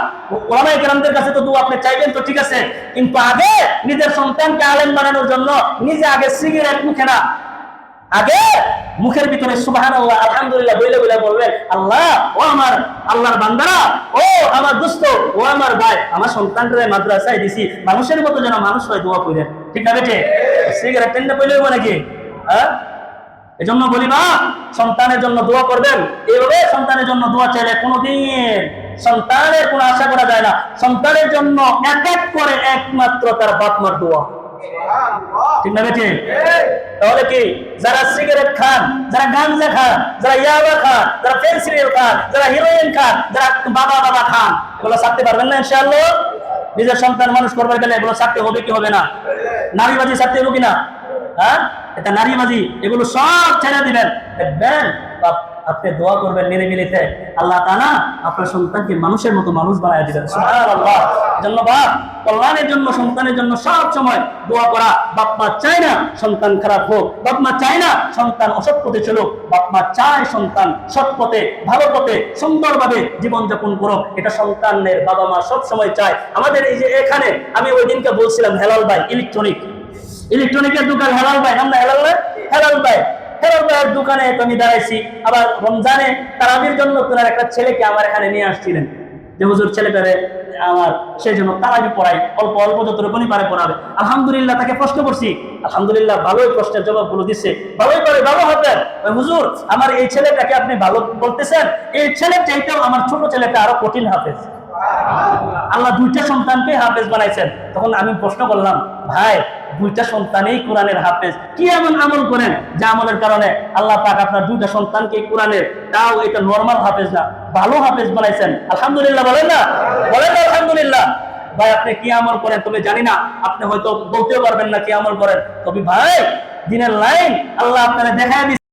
Speaker 1: ওলামায়ে কেরামদের কাছে তো দোয়া আপনি চাইবেন, তো ঠিক আছে, কিন্তু আগে নিজের সন্তানকে আলেম বানানোর জন্য নিজে আগে সিগারেট মুখে না, আগে মুখের ভিতরে সুবহানাল্লাহ আলহামদুলিল্লাহ বলে বলে বলবেন, আল্লাহ ও আমার আল্লাহর বান্দারা, ও আমার দোস্ত, ও আমার ভাই, আমার সন্তানরে মাদ্রাসায় দিছি, মানুষের মতো যেন মানুষ হয় দোয়া করেন। ঠিক না বেটে? সিগারেট টেন্ডা কইলে হবে নাকি? হ্যাঁ, এজন্য বলি মা সন্তানের জন্য দোয়া করবেন। এইভাবে সন্তানের জন্য দোয়া চাইলে কোনোদিন সন্তানের কোনো আশা করা যায় না। সন্তানের জন্য এক এক করে একমাত্র তার বাপ মার দোয়া। ঠিক না বেটে? তাহলে কি যারা সিগারেট খান, যারা গাঞ্জা খান, যারা ইয়াবা খান, যারা ফেন্সিডিল খান, যারা হিরোইন খান, যারা বাবা খান, এগুলো ছাড়তে পারবেন না ইনশাআল্লাহ? নিজের সন্তান মানুষ করবার গেলে এগুলো ছাড়তে হবে কি হবে না? নারীবাজি ছাড়তে হবে কিনা? হ্যাঁ, এটা নারীবাজি, এগুলো সব ছেড়ে দিবেন, দেখবেন আপনি দোয়া করবেন নিরিবিলিতে, আল্লাহ তাআলা আপনার সন্তানকে মানুষের মতো মানুষ বানায় দিবেন। সুবহানাল্লাহ। এজন্য বাপ কল্যাণের জন্য, সন্তানের জন্য সব সময় দোয়া করা। বাপ মা চায় না সন্তান খারাপ হোক, বাপ মা চায় না সন্তান অসৎ পথে চলুক, বাপ মা চায় সন্তান সৎ পথে, ভালো পথে, সুন্দরভাবে জীবনযাপন করুক। এটা সন্তানের বাবা মা সব সময় চায়। আমাদের এই যে এখানে আমি ওই দিনকে বলছিলাম হেলাল ভাই ইলেকট্রনিকের দোকান, হেলাল ভাই, নাম না হেলাল ভাই? হেলাল ভাইয়ের দোকানে আমি দাঁড়াইছি। আবার রমজানে তারাবির জন্য তোমার একটা ছেলেকে আমার এখানে নিয়ে আসছিলেন যে হুজুর ছেলেটারে আমার সেই জন্য তারাবি পড়াই, অল্প অল্প যতটুকুনি পারে পড়াবে। আলহামদুলিল্লাহ তাকে প্রশ্ন করছি, আলহামদুলিল্লাহ ভালোই প্রশ্নের জবাবগুলো দিচ্ছে, ভালোই করে, ভালো হবে। হুজুর আমার এই ছেলেটাকে আপনি ভালো বলতেছেন, এই ছেলের চাইতেও আমার ছোট ছেলেটা আরো কঠিন হাফেজ। আল্লাহ 2টা সন্তানকে হাফেজ বানাইছেন। তখন আমি প্রশ্ন করলাম, ভাই 2টা সন্তানই কোরআনের হাফেজ, কি এমন আমল করেন যে আমলের কারণে আল্লাহ পাক আপনার 2টা সন্তানকে কোরআনের, তাও এটা নরমাল হাফেজ না, ভালো হাফেজ বানাইছেন? আলহামদুলিল্লাহ বলেন না? বলেন না আলহামদুলিল্লাহ? ভাই আপনি কি আমল করেন তবে জানি না, আপনি হয়তো বলতেও পারবেন না কি আমল করেন, তবে ভাই দিনের লাইন আল্লাহ আপনারা দেখায়